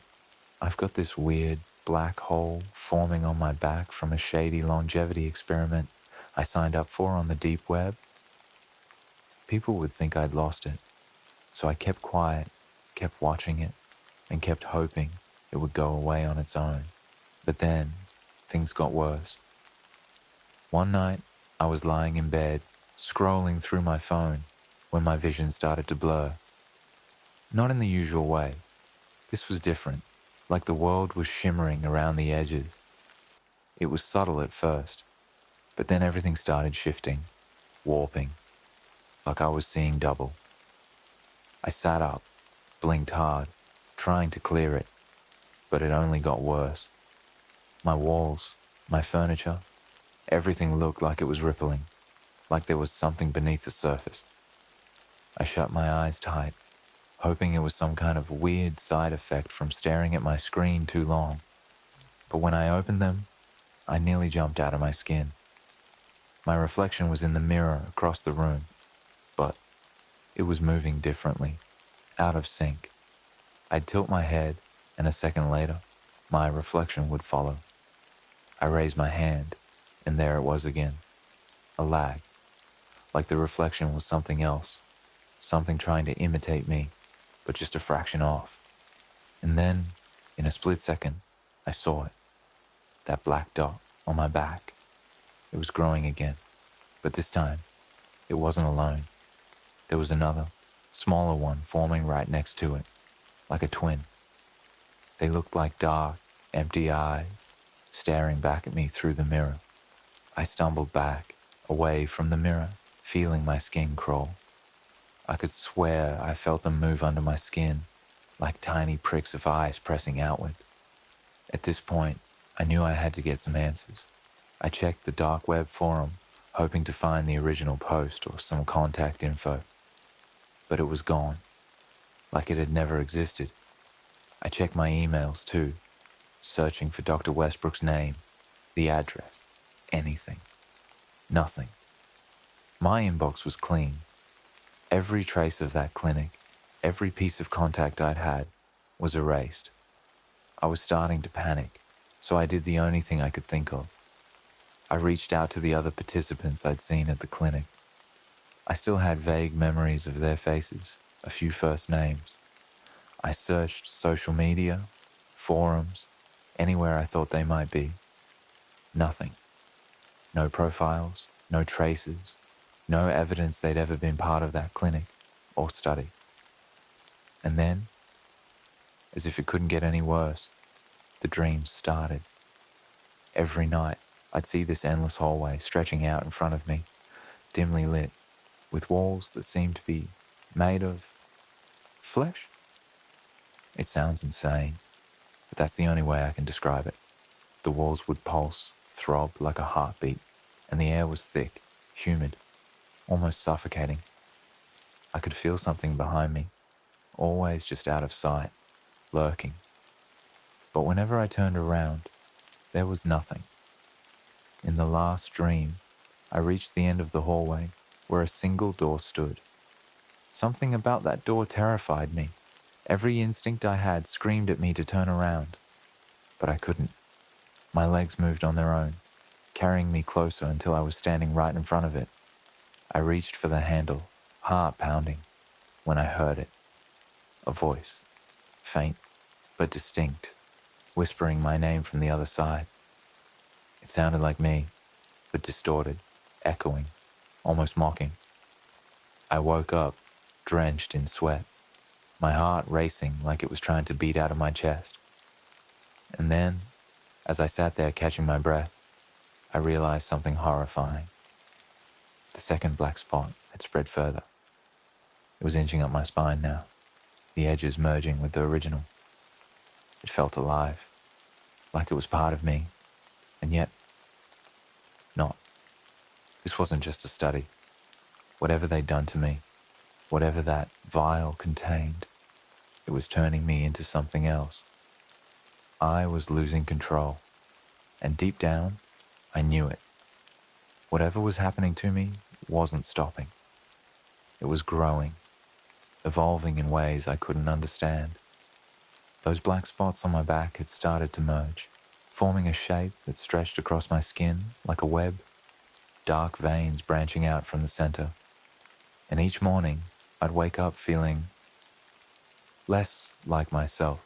I've got this weird black hole forming on my back from a shady longevity experiment I signed up for on the deep web. People would think I'd lost it, so I kept quiet, kept watching it, and kept hoping it would go away on its own. But then, things got worse. One night, I was lying in bed, scrolling through my phone, when my vision started to blur. Not in the usual way. This was different, like the world was shimmering around the edges. It was subtle at first, but then everything started shifting, warping, like I was seeing double. I sat up, blinked hard, trying to clear it, but it only got worse. My walls, my furniture, everything looked like it was rippling, like there was something beneath the surface. I shut my eyes tight, hoping it was some kind of weird side effect from staring at my screen too long. But when I opened them, I nearly jumped out of my skin. My reflection was in the mirror across the room, but it was moving differently, out of sync. I'd tilt my head, and a second later, my reflection would follow. I raised my hand, and there it was again. A lag, like the reflection was something else, something trying to imitate me, but just a fraction off. And then, in a split second, I saw it. That black dot on my back. It was growing again, but this time, it wasn't alone. There was another, smaller one forming right next to it, like a twin. They looked like dark, empty eyes, staring back at me through the mirror. I stumbled back, away from the mirror, feeling my skin crawl. I could swear I felt them move under my skin, like tiny pricks of ice pressing outward. At this point, I knew I had to get some answers. I checked the dark web forum, hoping to find the original post or some contact info. But it was gone, like it had never existed. I checked my emails too, searching for Dr. Westbrook's name, the address, anything. Nothing. My inbox was clean. Every trace of that clinic, every piece of contact I'd had, was erased. I was starting to panic, so I did the only thing I could think of. I reached out to the other participants I'd seen at the clinic. I still had vague memories of their faces, a few first names. I searched social media, forums, anywhere I thought they might be. Nothing. No profiles, no traces, no evidence they'd ever been part of that clinic or study. And then, as if it couldn't get any worse, the dreams started. Every night, I'd see this endless hallway stretching out in front of me, dimly lit, with walls that seemed to be made of flesh. It sounds insane, but that's the only way I can describe it. The walls would pulse, throb like a heartbeat, and the air was thick, humid, almost suffocating. I could feel something behind me, always just out of sight, lurking. But whenever I turned around, there was nothing. In the last dream, I reached the end of the hallway where a single door stood. Something about that door terrified me. Every instinct I had screamed at me to turn around, but I couldn't. My legs moved on their own, carrying me closer until I was standing right in front of it. I reached for the handle, heart pounding, when I heard it. A voice, faint but distinct, whispering my name from the other side. It sounded like me, but distorted, echoing, almost mocking. I woke up, drenched in sweat, my heart racing like it was trying to beat out of my chest. And then, as I sat there catching my breath, I realized something horrifying. The second black spot had spread further. It was inching up my spine now, the edges merging with the original. It felt alive, like it was part of me, and yet not. This wasn't just a study. Whatever they'd done to me, whatever that vial contained, it was turning me into something else. I was losing control, and deep down, I knew it. Whatever was happening to me wasn't stopping. It was growing, evolving in ways I couldn't understand. Those black spots on my back had started to merge, forming a shape that stretched across my skin like a web, dark veins branching out from the center. And each morning, I'd wake up feeling less like myself,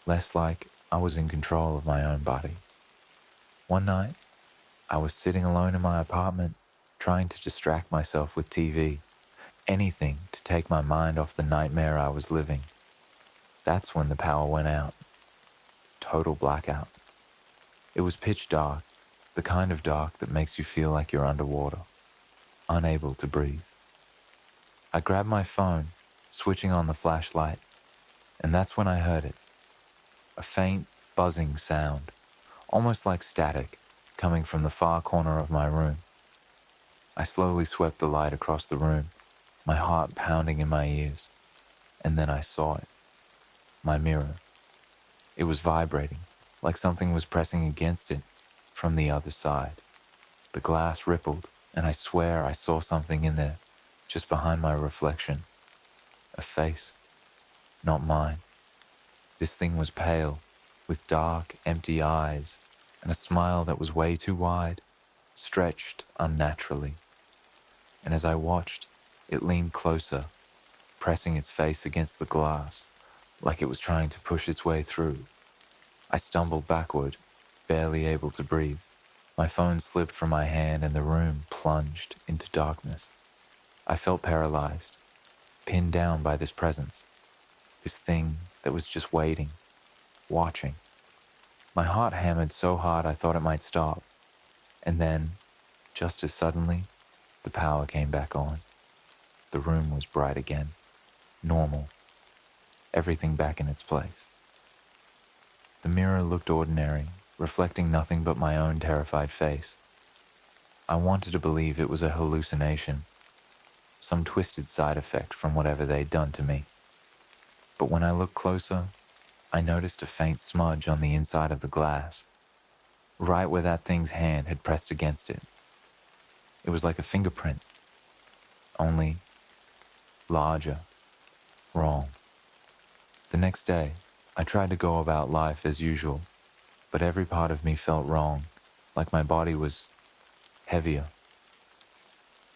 less like I was in control of my own body. One night, I was sitting alone in my apartment, trying to distract myself with TV, anything to take my mind off the nightmare I was living. That's when the power went out. Total blackout. It was pitch dark, the kind of dark that makes you feel like you're underwater, unable to breathe. I grabbed my phone, switching on the flashlight, and that's when I heard it. A faint, buzzing sound, almost like static, coming from the far corner of my room. I slowly swept the light across the room, my heart pounding in my ears, and then I saw it. My mirror. It was vibrating, like something was pressing against it from the other side. The glass rippled, and I swear I saw something in there, just behind my reflection. A face. Not mine. This thing was pale, with dark, empty eyes, and a smile that was way too wide, stretched unnaturally. And as I watched, it leaned closer, pressing its face against the glass, like it was trying to push its way through. I stumbled backward, barely able to breathe. My phone slipped from my hand and the room plunged into darkness. I felt paralyzed, pinned down by this presence, this thing that was just waiting, watching. My heart hammered so hard I thought it might stop. And then, just as suddenly, the power came back on. The room was bright again, normal, everything back in its place. The mirror looked ordinary, reflecting nothing but my own terrified face. I wanted to believe it was a hallucination, some twisted side effect from whatever they'd done to me. But when I looked closer, I noticed a faint smudge on the inside of the glass, right where that thing's hand had pressed against it. It was like a fingerprint, only larger, wrong. The next day, I tried to go about life as usual, but every part of me felt wrong, like my body was heavier.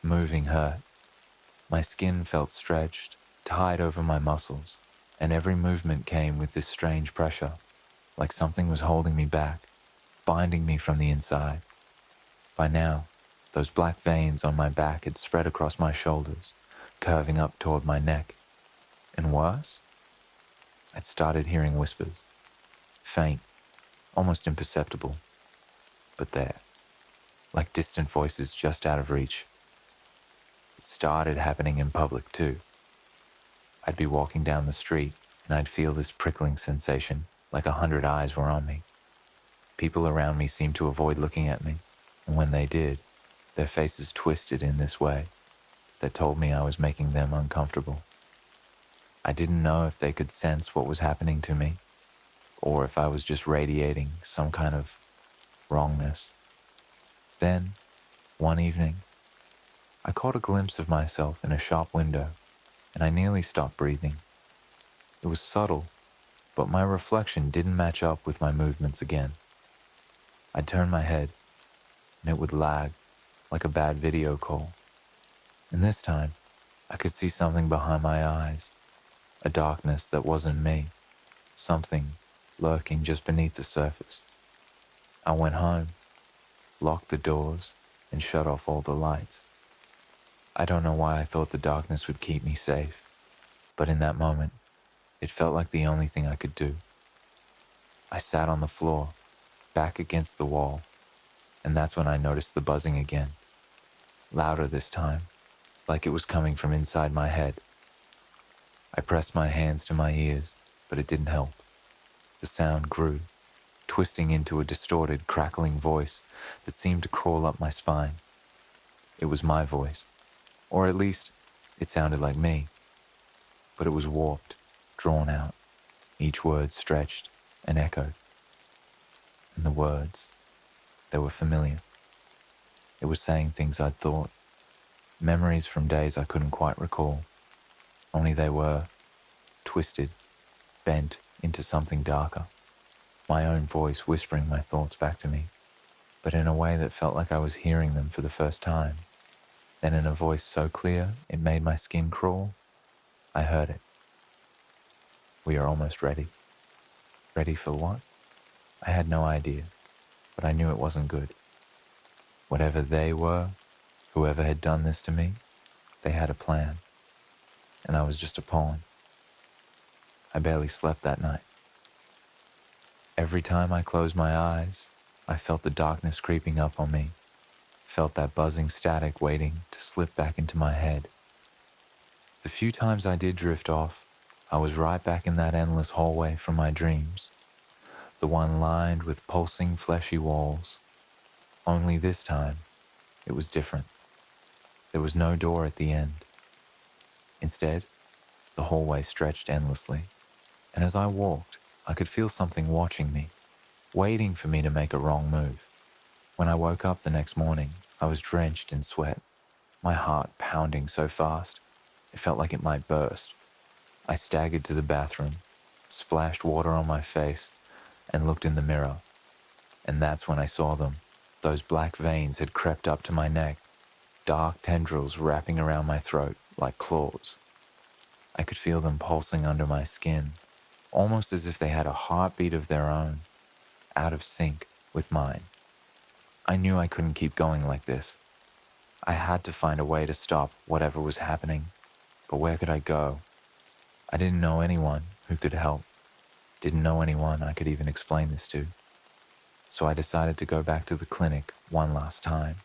Moving hurt. My skin felt stretched, tied over my muscles, and every movement came with this strange pressure, like something was holding me back, binding me from the inside. By now, those black veins on my back had spread across my shoulders, curving up toward my neck. And worse? I'd started hearing whispers, faint, almost imperceptible, but there, like distant voices just out of reach. It started happening in public too. I'd be walking down the street and I'd feel this prickling sensation, like 100 eyes were on me. People around me seemed to avoid looking at me, and when they did, their faces twisted in this way that told me I was making them uncomfortable. I didn't know if they could sense what was happening to me, or if I was just radiating some kind of wrongness. Then, one evening, I caught a glimpse of myself in a shop window, and I nearly stopped breathing. It was subtle, but my reflection didn't match up with my movements again. I'd turn my head, and it would lag, like a bad video call. And this time, I could see something behind my eyes, a darkness that wasn't me, something lurking just beneath the surface. I went home, locked the doors, and shut off all the lights. I don't know why I thought the darkness would keep me safe, but in that moment, it felt like the only thing I could do. I sat on the floor, back against the wall, and that's when I noticed the buzzing again. Louder this time, like it was coming from inside my head. I pressed my hands to my ears, but it didn't help. The sound grew, twisting into a distorted, crackling voice that seemed to crawl up my spine. It was my voice, or at least, it sounded like me. But it was warped, drawn out, each word stretched and echoed. And the words, they were familiar. It was saying things I'd thought, memories from days I couldn't quite recall, only they were twisted, bent into something darker. My own voice whispering my thoughts back to me, but in a way that felt like I was hearing them for the first time. Then in a voice so clear it made my skin crawl, I heard it. We are almost ready. Ready for what? I had no idea, but I knew it wasn't good. Whatever they were, whoever had done this to me, they had a plan, and I was just a pawn. I barely slept that night. Every time I closed my eyes, I felt the darkness creeping up on me, felt that buzzing static waiting to slip back into my head. The few times I did drift off, I was right back in that endless hallway from my dreams, the one lined with pulsing fleshy walls. Only this time, it was different. There was no door at the end. Instead, the hallway stretched endlessly, and as I walked, I could feel something watching me, waiting for me to make a wrong move. When I woke up the next morning, I was drenched in sweat, my heart pounding so fast, it felt like it might burst. I staggered to the bathroom, splashed water on my face, and looked in the mirror. And that's when I saw them. Those black veins had crept up to my neck, dark tendrils wrapping around my throat like claws. I could feel them pulsing under my skin, almost as if they had a heartbeat of their own, out of sync with mine. I knew I couldn't keep going like this. I had to find a way to stop whatever was happening, but where could I go? I didn't know anyone who could help, didn't know anyone I could even explain this to. So I decided to go back to the clinic one last time.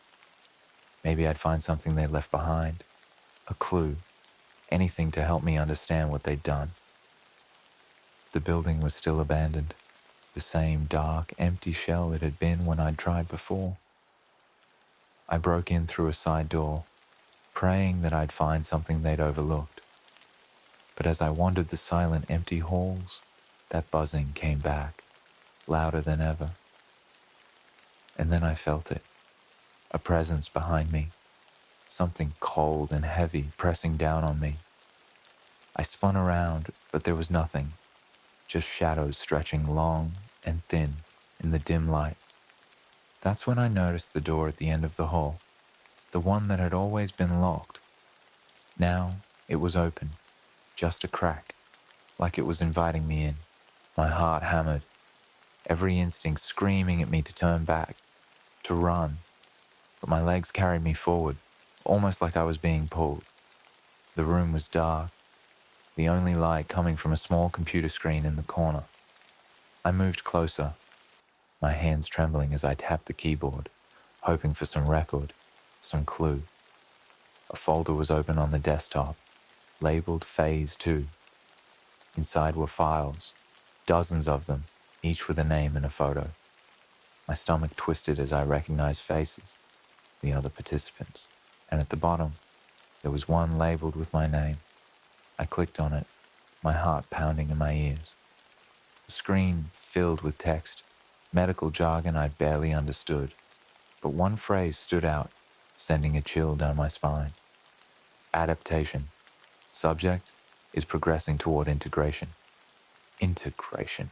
Maybe I'd find something they left behind, a clue, anything to help me understand what they'd done. The building was still abandoned, the same dark, empty shell it had been when I'd tried before. I broke in through a side door, praying that I'd find something they'd overlooked. But as I wandered the silent, empty halls, that buzzing came back, louder than ever. And then I felt it, a presence behind me, something cold and heavy pressing down on me. I spun around, but there was nothing, just shadows stretching long and thin in the dim light. That's when I noticed the door at the end of the hall, the one that had always been locked. Now it was open, just a crack, like it was inviting me in. My heart hammered, every instinct screaming at me to turn back, to run, but my legs carried me forward, almost like I was being pulled. The room was dark, the only light coming from a small computer screen in the corner. I moved closer, my hands trembling as I tapped the keyboard, hoping for some record, some clue. A folder was open on the desktop, labeled Phase 2. Inside were files, dozens of them, each with a name and a photo. My stomach twisted as I recognized faces, the other participants, and at the bottom, there was one labeled with my name. I clicked on it, my heart pounding in my ears. The screen filled with text, medical jargon I barely understood, but one phrase stood out, sending a chill down my spine. Adaptation. Subject is progressing toward integration. Integration.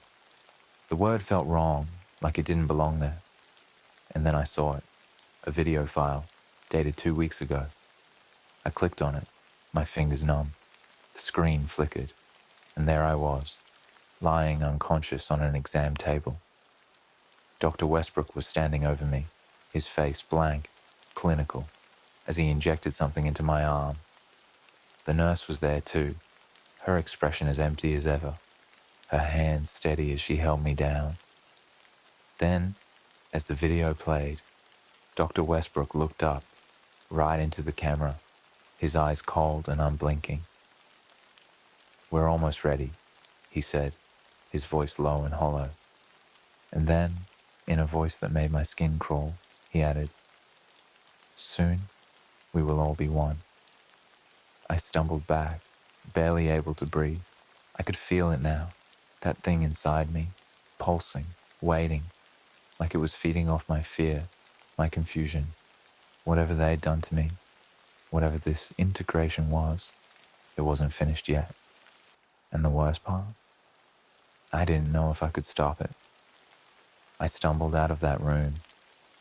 The word felt wrong, like it didn't belong there. And then I saw it, a video file, dated 2 weeks ago. I clicked on it, my fingers numb. The screen flickered, and there I was, lying unconscious on an exam table. Dr. Westbrook was standing over me, his face blank, clinical, as he injected something into my arm. The nurse was there too, her expression as empty as ever, her hands steady as she held me down. Then, as the video played, Dr. Westbrook looked up, right into the camera, his eyes cold and unblinking. "We're almost ready," he said, his voice low and hollow. And then, in a voice that made my skin crawl, he added, "Soon, we will all be one." I stumbled back, barely able to breathe. I could feel it now, that thing inside me, pulsing, waiting, like it was feeding off my fear, my confusion, whatever they had done to me, whatever this integration was, it wasn't finished yet. And the worst part? I didn't know if I could stop it. I stumbled out of that room,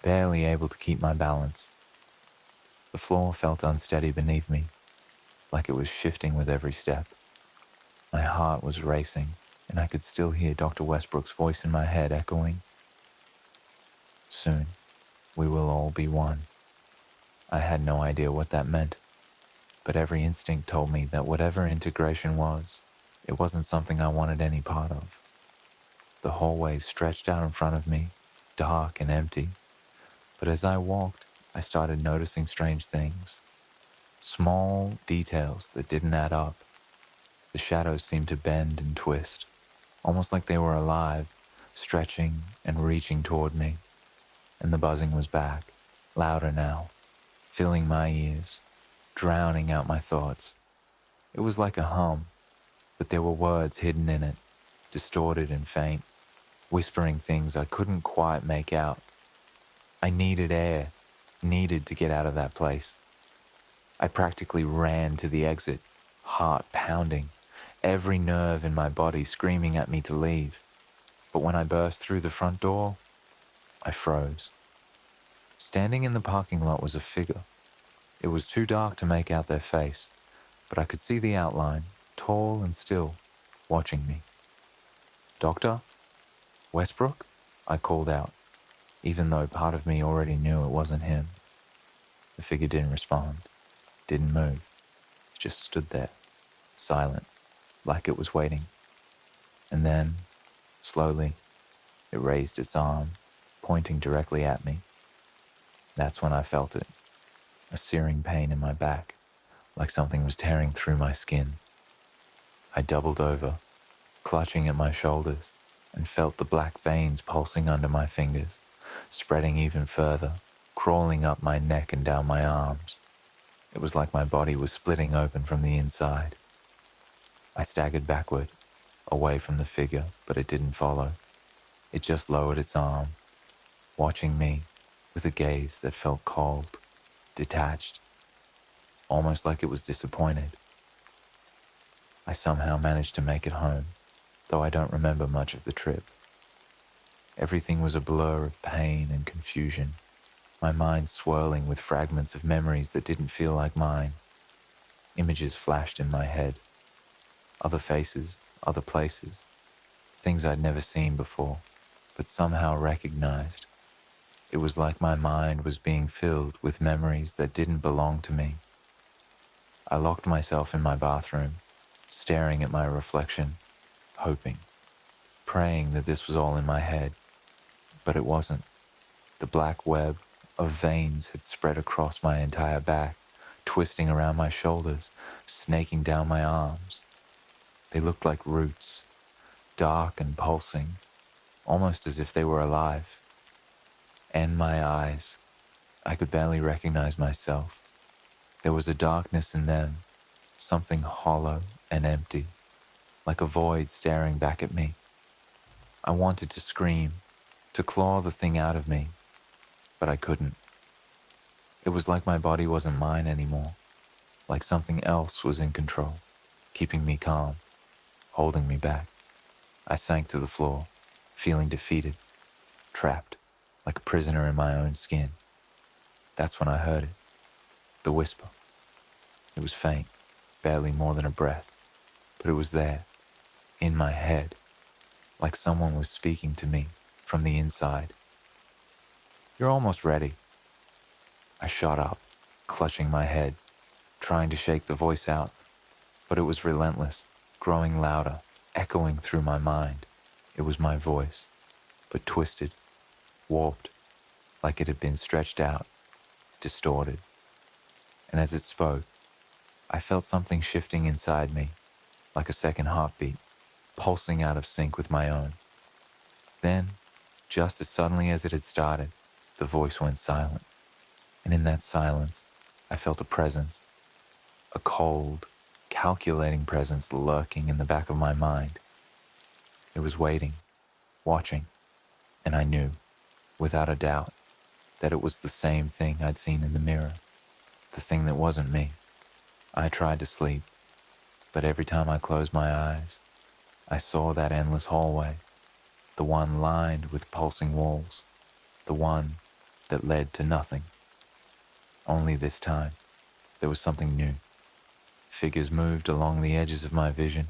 barely able to keep my balance. The floor felt unsteady beneath me, like it was shifting with every step. My heart was racing, and I could still hear Dr. Westbrook's voice in my head echoing, "Soon, we will all be one." I had no idea what that meant, but every instinct told me that whatever integration was, it wasn't something I wanted any part of. The hallway stretched out in front of me, dark and empty, but as I walked, I started noticing strange things. Small details that didn't add up. The shadows seemed to bend and twist, almost like they were alive, stretching and reaching toward me. And the buzzing was back, louder now, filling my ears, drowning out my thoughts. It was like a hum, but there were words hidden in it, distorted and faint, whispering things I couldn't quite make out. I needed air, needed to get out of that place. I practically ran to the exit, heart pounding, every nerve in my body screaming at me to leave. But when I burst through the front door, I froze. Standing in the parking lot was a figure. It was too dark to make out their face, but I could see the outline, tall and still, watching me. "Doctor? Westbrook?" I called out, even though part of me already knew it wasn't him. The figure didn't respond, didn't move. It just stood there, silent, like it was waiting. And then, slowly, it raised its arm, pointing directly at me. That's when I felt it, a searing pain in my back, like something was tearing through my skin. I doubled over, clutching at my shoulders, and felt the black veins pulsing under my fingers, spreading even further, crawling up my neck and down my arms. It was like my body was splitting open from the inside. I staggered backward, away from the figure, but it didn't follow. It just lowered its arm, watching me with a gaze that felt cold, detached, almost like it was disappointed. I somehow managed to make it home, though I don't remember much of the trip. Everything was a blur of pain and confusion, my mind swirling with fragments of memories that didn't feel like mine. Images flashed in my head, other faces, other places, things I'd never seen before, but somehow recognized. It was like my mind was being filled with memories that didn't belong to me. I locked myself in my bathroom, staring at my reflection, hoping, praying that this was all in my head. But it wasn't. The black web of veins had spread across my entire back, twisting around my shoulders, snaking down my arms. They looked like roots, dark and pulsing, almost as if they were alive. And my eyes, I could barely recognize myself. There was a darkness in them, something hollow and empty, like a void staring back at me. I wanted to scream, to claw the thing out of me, but I couldn't. It was like my body wasn't mine anymore, like something else was in control, keeping me calm, holding me back. I sank to the floor, feeling defeated, trapped, like a prisoner in my own skin. That's when I heard it, the whisper. It was faint, barely more than a breath, but it was there, in my head, like someone was speaking to me from the inside. "You're almost ready." I shot up, clutching my head, trying to shake the voice out, but it was relentless, growing louder, echoing through my mind. It was my voice, but twisted, warped, like it had been stretched out, distorted. And as it spoke, I felt something shifting inside me, like a second heartbeat, pulsing out of sync with my own. Then, just as suddenly as it had started, the voice went silent. And in that silence, I felt a presence, a cold, calculating presence lurking in the back of my mind. It was waiting, watching, and I knew, without a doubt, that it was the same thing I'd seen in the mirror, the thing that wasn't me. I tried to sleep, but every time I closed my eyes, I saw that endless hallway, the one lined with pulsing walls, the one that led to nothing. Only this time, there was something new. Figures moved along the edges of my vision,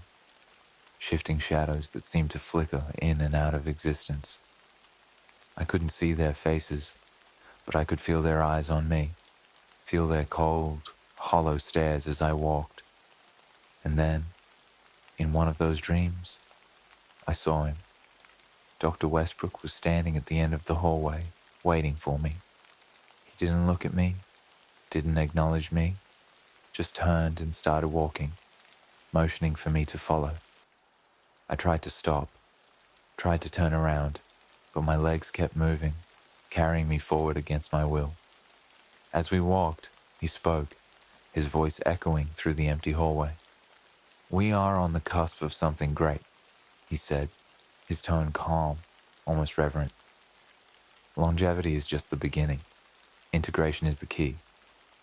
shifting shadows that seemed to flicker in and out of existence. I couldn't see their faces, but I could feel their eyes on me, feel their cold, hollow stares as I walked. And then, in one of those dreams, I saw him. Dr. Westbrook was standing at the end of the hallway, waiting for me. He didn't look at me, didn't acknowledge me, just turned and started walking, motioning for me to follow. I tried to stop, tried to turn around, but my legs kept moving, carrying me forward against my will. As we walked, he spoke, his voice echoing through the empty hallway. "We are on the cusp of something great," he said, his tone calm, almost reverent. "Longevity is just the beginning. Integration is the key.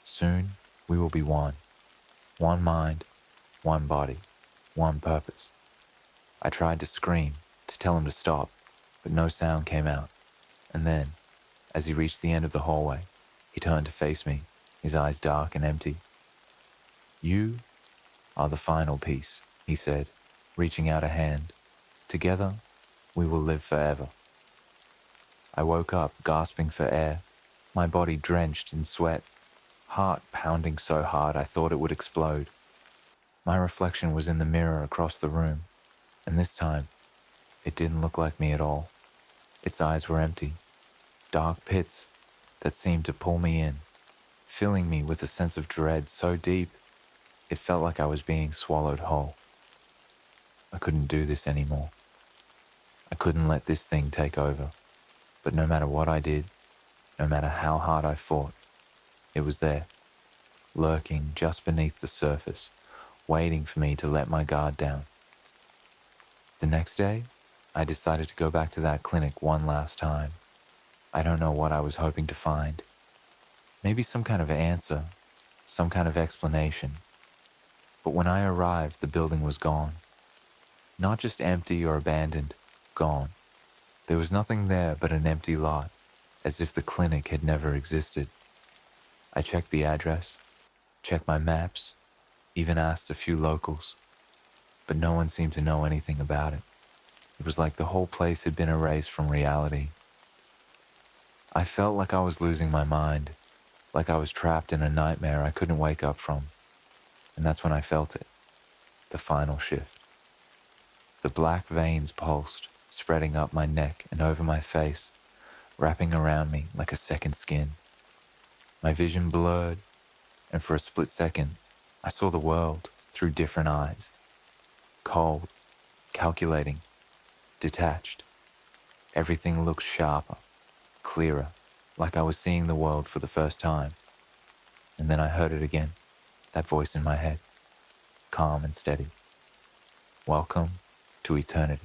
Soon, we will be one. One mind, one body, one purpose." I tried to scream, to tell him to stop, but no sound came out. And then, as he reached the end of the hallway, he turned to face me, his eyes dark and empty. "You are the final piece," he said, reaching out a hand. "Together, we will live forever." I woke up, gasping for air, my body drenched in sweat, heart pounding so hard I thought it would explode. My reflection was in the mirror across the room, and this time, it didn't look like me at all. Its eyes were empty, dark pits that seemed to pull me in, filling me with a sense of dread so deep, it felt like I was being swallowed whole. I couldn't do this anymore. I couldn't let this thing take over. But no matter what I did, no matter how hard I fought, it was there, lurking just beneath the surface, waiting for me to let my guard down. The next day, I decided to go back to that clinic one last time. I don't know what I was hoping to find. Maybe some kind of answer, some kind of explanation. But when I arrived, the building was gone. Not just empty or abandoned, gone. There was nothing there but an empty lot, as if the clinic had never existed. I checked the address, checked my maps, even asked a few locals, but no one seemed to know anything about it. It was like the whole place had been erased from reality. I felt like I was losing my mind, like I was trapped in a nightmare I couldn't wake up from. And that's when I felt it, the final shift. The black veins pulsed, spreading up my neck and over my face, wrapping around me like a second skin. My vision blurred, and for a split second, I saw the world through different eyes. Cold, calculating, detached. Everything looked sharper, clearer, like I was seeing the world for the first time. And then I heard it again, that voice in my head, calm and steady. Welcome to eternity.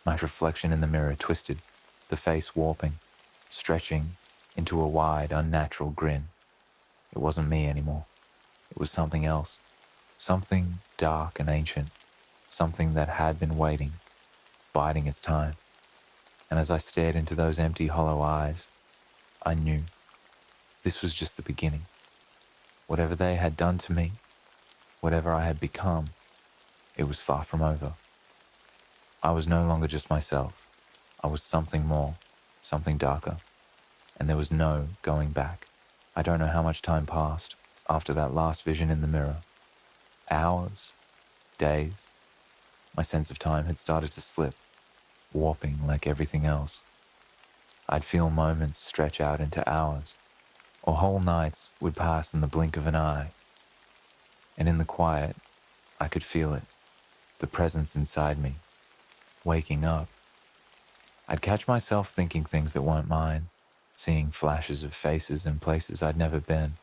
My reflection in the mirror twisted, the face warping, stretching into a wide, unnatural grin. It wasn't me anymore. It was something else, something dark and ancient, something that had been waiting, biding its time. And as I stared into those empty, hollow eyes, I knew this was just the beginning. Whatever they had done to me, whatever I had become, it was far from over. I was no longer just myself. I was something more, something darker, and there was no going back. I don't know how much time passed after that last vision in the mirror. Hours, days. My sense of time had started to slip, warping like everything else. I'd feel moments stretch out into hours, or whole nights would pass in the blink of an eye. And in the quiet, I could feel it, the presence inside me, waking up. I'd catch myself thinking things that weren't mine, seeing flashes of faces in places I'd never been,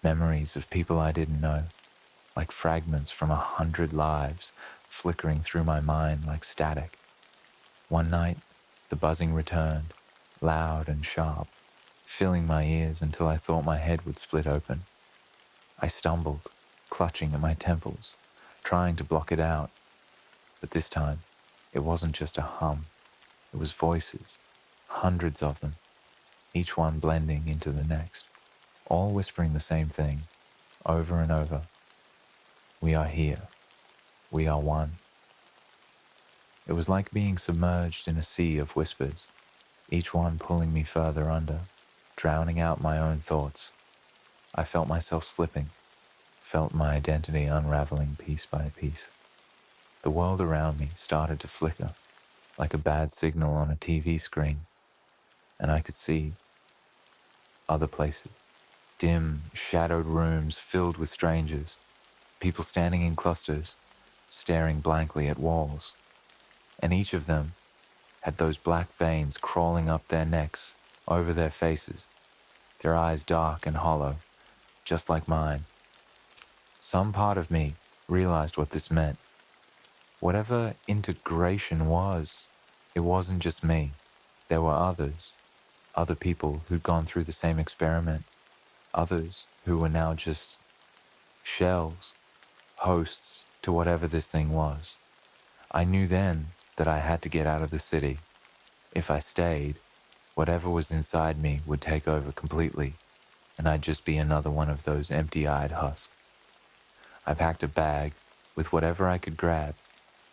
memories of people I didn't know, like fragments from 100 lives flickering through my mind like static. One night, the buzzing returned, loud and sharp, filling my ears until I thought my head would split open. I stumbled, clutching at my temples, trying to block it out. But this time, it wasn't just a hum. It was voices, hundreds of them, each one blending into the next, all whispering the same thing, over and over. We are here. We are one. It was like being submerged in a sea of whispers, each one pulling me further under, drowning out my own thoughts. I felt myself slipping, felt my identity unraveling piece by piece. The world around me started to flicker, like a bad signal on a TV screen, and I could see other places, dim, shadowed rooms filled with strangers, people standing in clusters, staring blankly at walls, and each of them had those black veins crawling up their necks, over their faces, their eyes dark and hollow, just like mine. Some part of me realized what this meant. Whatever integration was, it wasn't just me. There were others, other people who'd gone through the same experiment, others who were now just shells, hosts to whatever this thing was. I knew then that I had to get out of the city. If I stayed, whatever was inside me would take over completely, and I'd just be another one of those empty-eyed husks. I packed a bag with whatever I could grab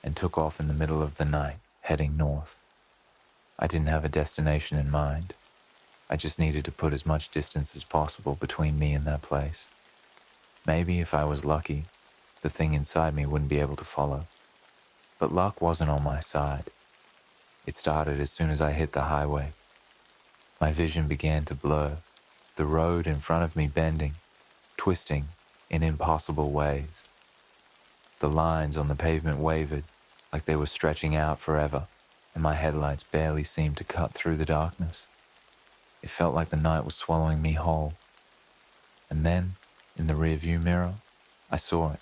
and took off in the middle of the night, heading north. I didn't have a destination in mind. I just needed to put as much distance as possible between me and that place. Maybe if I was lucky, the thing inside me wouldn't be able to follow. But luck wasn't on my side. It started as soon as I hit the highway. My vision began to blur, the road in front of me bending, twisting in impossible ways. The lines on the pavement wavered, like they were stretching out forever, and my headlights barely seemed to cut through the darkness. It felt like the night was swallowing me whole. And then, in the rearview mirror, I saw it.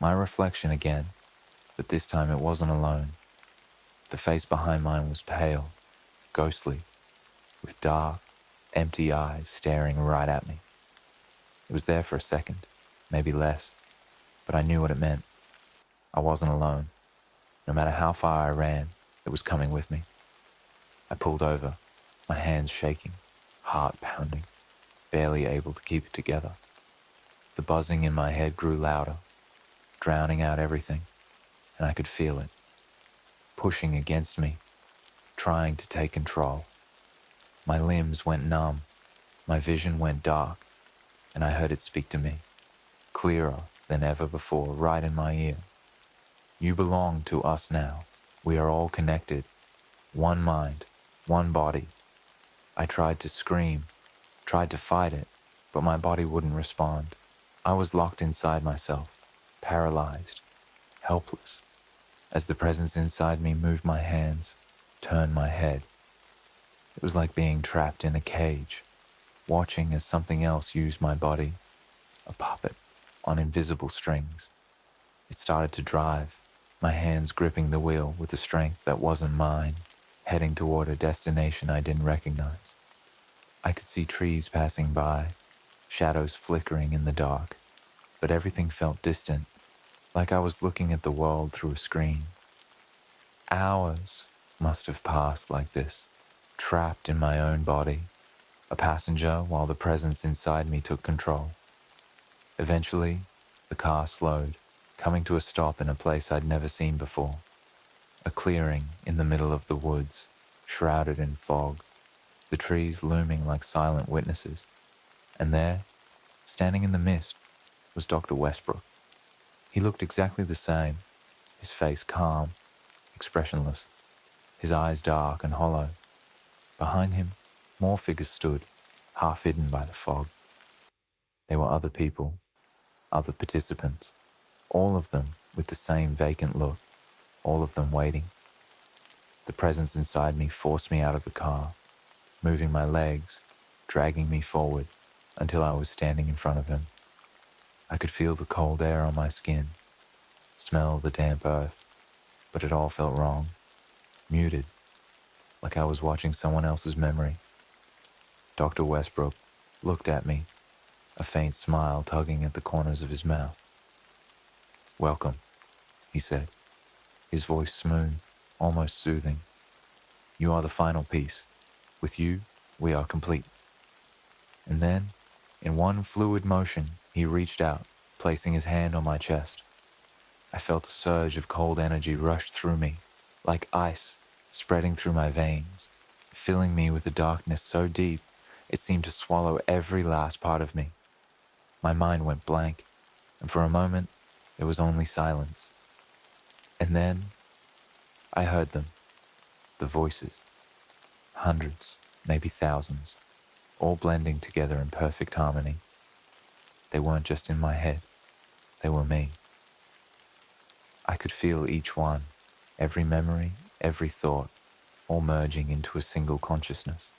My reflection again, but this time it wasn't alone. The face behind mine was pale, ghostly, with dark, empty eyes staring right at me. It was there for a second, maybe less, but I knew what it meant. I wasn't alone. No matter how far I ran, it was coming with me. I pulled over, my hands shaking, heart pounding, barely able to keep it together. The buzzing in my head grew louder, drowning out everything, and I could feel it, pushing against me, trying to take control. My limbs went numb, my vision went dark, and I heard it speak to me, clearer than ever before, right in my ear. You belong to us now. We are all connected. One mind, one body. I tried to scream, tried to fight it, but my body wouldn't respond. I was locked inside myself, paralyzed, helpless, as the presence inside me moved my hands, turned my head. It was like being trapped in a cage, watching as something else used my body, a puppet on invisible strings. It started to drive, my hands gripping the wheel with a strength that wasn't mine, heading toward a destination I didn't recognize. I could see trees passing by, shadows flickering in the dark, but everything felt distant, like I was looking at the world through a screen. Hours must have passed like this, trapped in my own body, a passenger while the presence inside me took control. Eventually, the car slowed, coming to a stop in a place I'd never seen before. A clearing in the middle of the woods, shrouded in fog, the trees looming like silent witnesses. And there, standing in the mist, was Dr. Westbrook. He looked exactly the same, his face calm, expressionless, his eyes dark and hollow. Behind him, more figures stood, half hidden by the fog. They were other people, other participants, all of them with the same vacant look, all of them waiting. The presence inside me forced me out of the car, moving my legs, dragging me forward until I was standing in front of him. I could feel the cold air on my skin, smell the damp earth, but it all felt wrong, muted, like I was watching someone else's memory. Dr. Westbrook looked at me, a faint smile tugging at the corners of his mouth. "Welcome," he said, his voice smooth, almost soothing. "You are the final piece. With you, we are complete." And then, in one fluid motion, he reached out, placing his hand on my chest. I felt a surge of cold energy rush through me, like ice spreading through my veins, filling me with a darkness so deep it seemed to swallow every last part of me. My mind went blank, and for a moment, there was only silence. And then, I heard them, the voices, hundreds, maybe thousands, all blending together in perfect harmony. They weren't just in my head, they were me. I could feel each one, every memory, every thought, all merging into a single consciousness.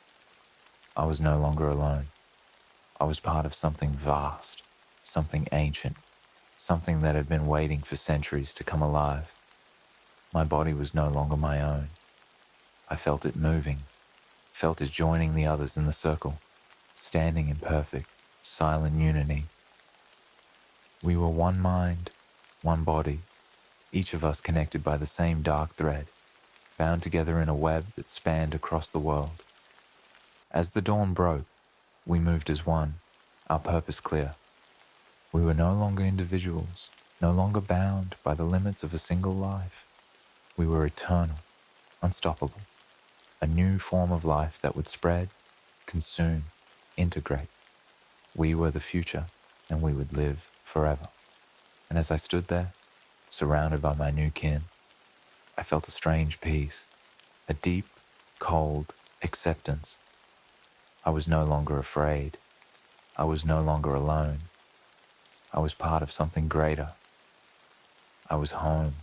I was no longer alone. I was part of something vast, something ancient, something that had been waiting for centuries to come alive. My body was no longer my own. I felt it moving, felt it joining the others in the circle, standing in perfect, silent unity. We were one mind, one body, each of us connected by the same dark thread, bound together in a web that spanned across the world. As the dawn broke, we moved as one, our purpose clear. We were no longer individuals, no longer bound by the limits of a single life. We were eternal, unstoppable, a new form of life that would spread, consume, integrate. We were the future, and we would live forever. And as I stood there, surrounded by my new kin, I felt a strange peace, a deep, cold acceptance. I was no longer afraid. I was no longer alone. I was part of something greater. I was home.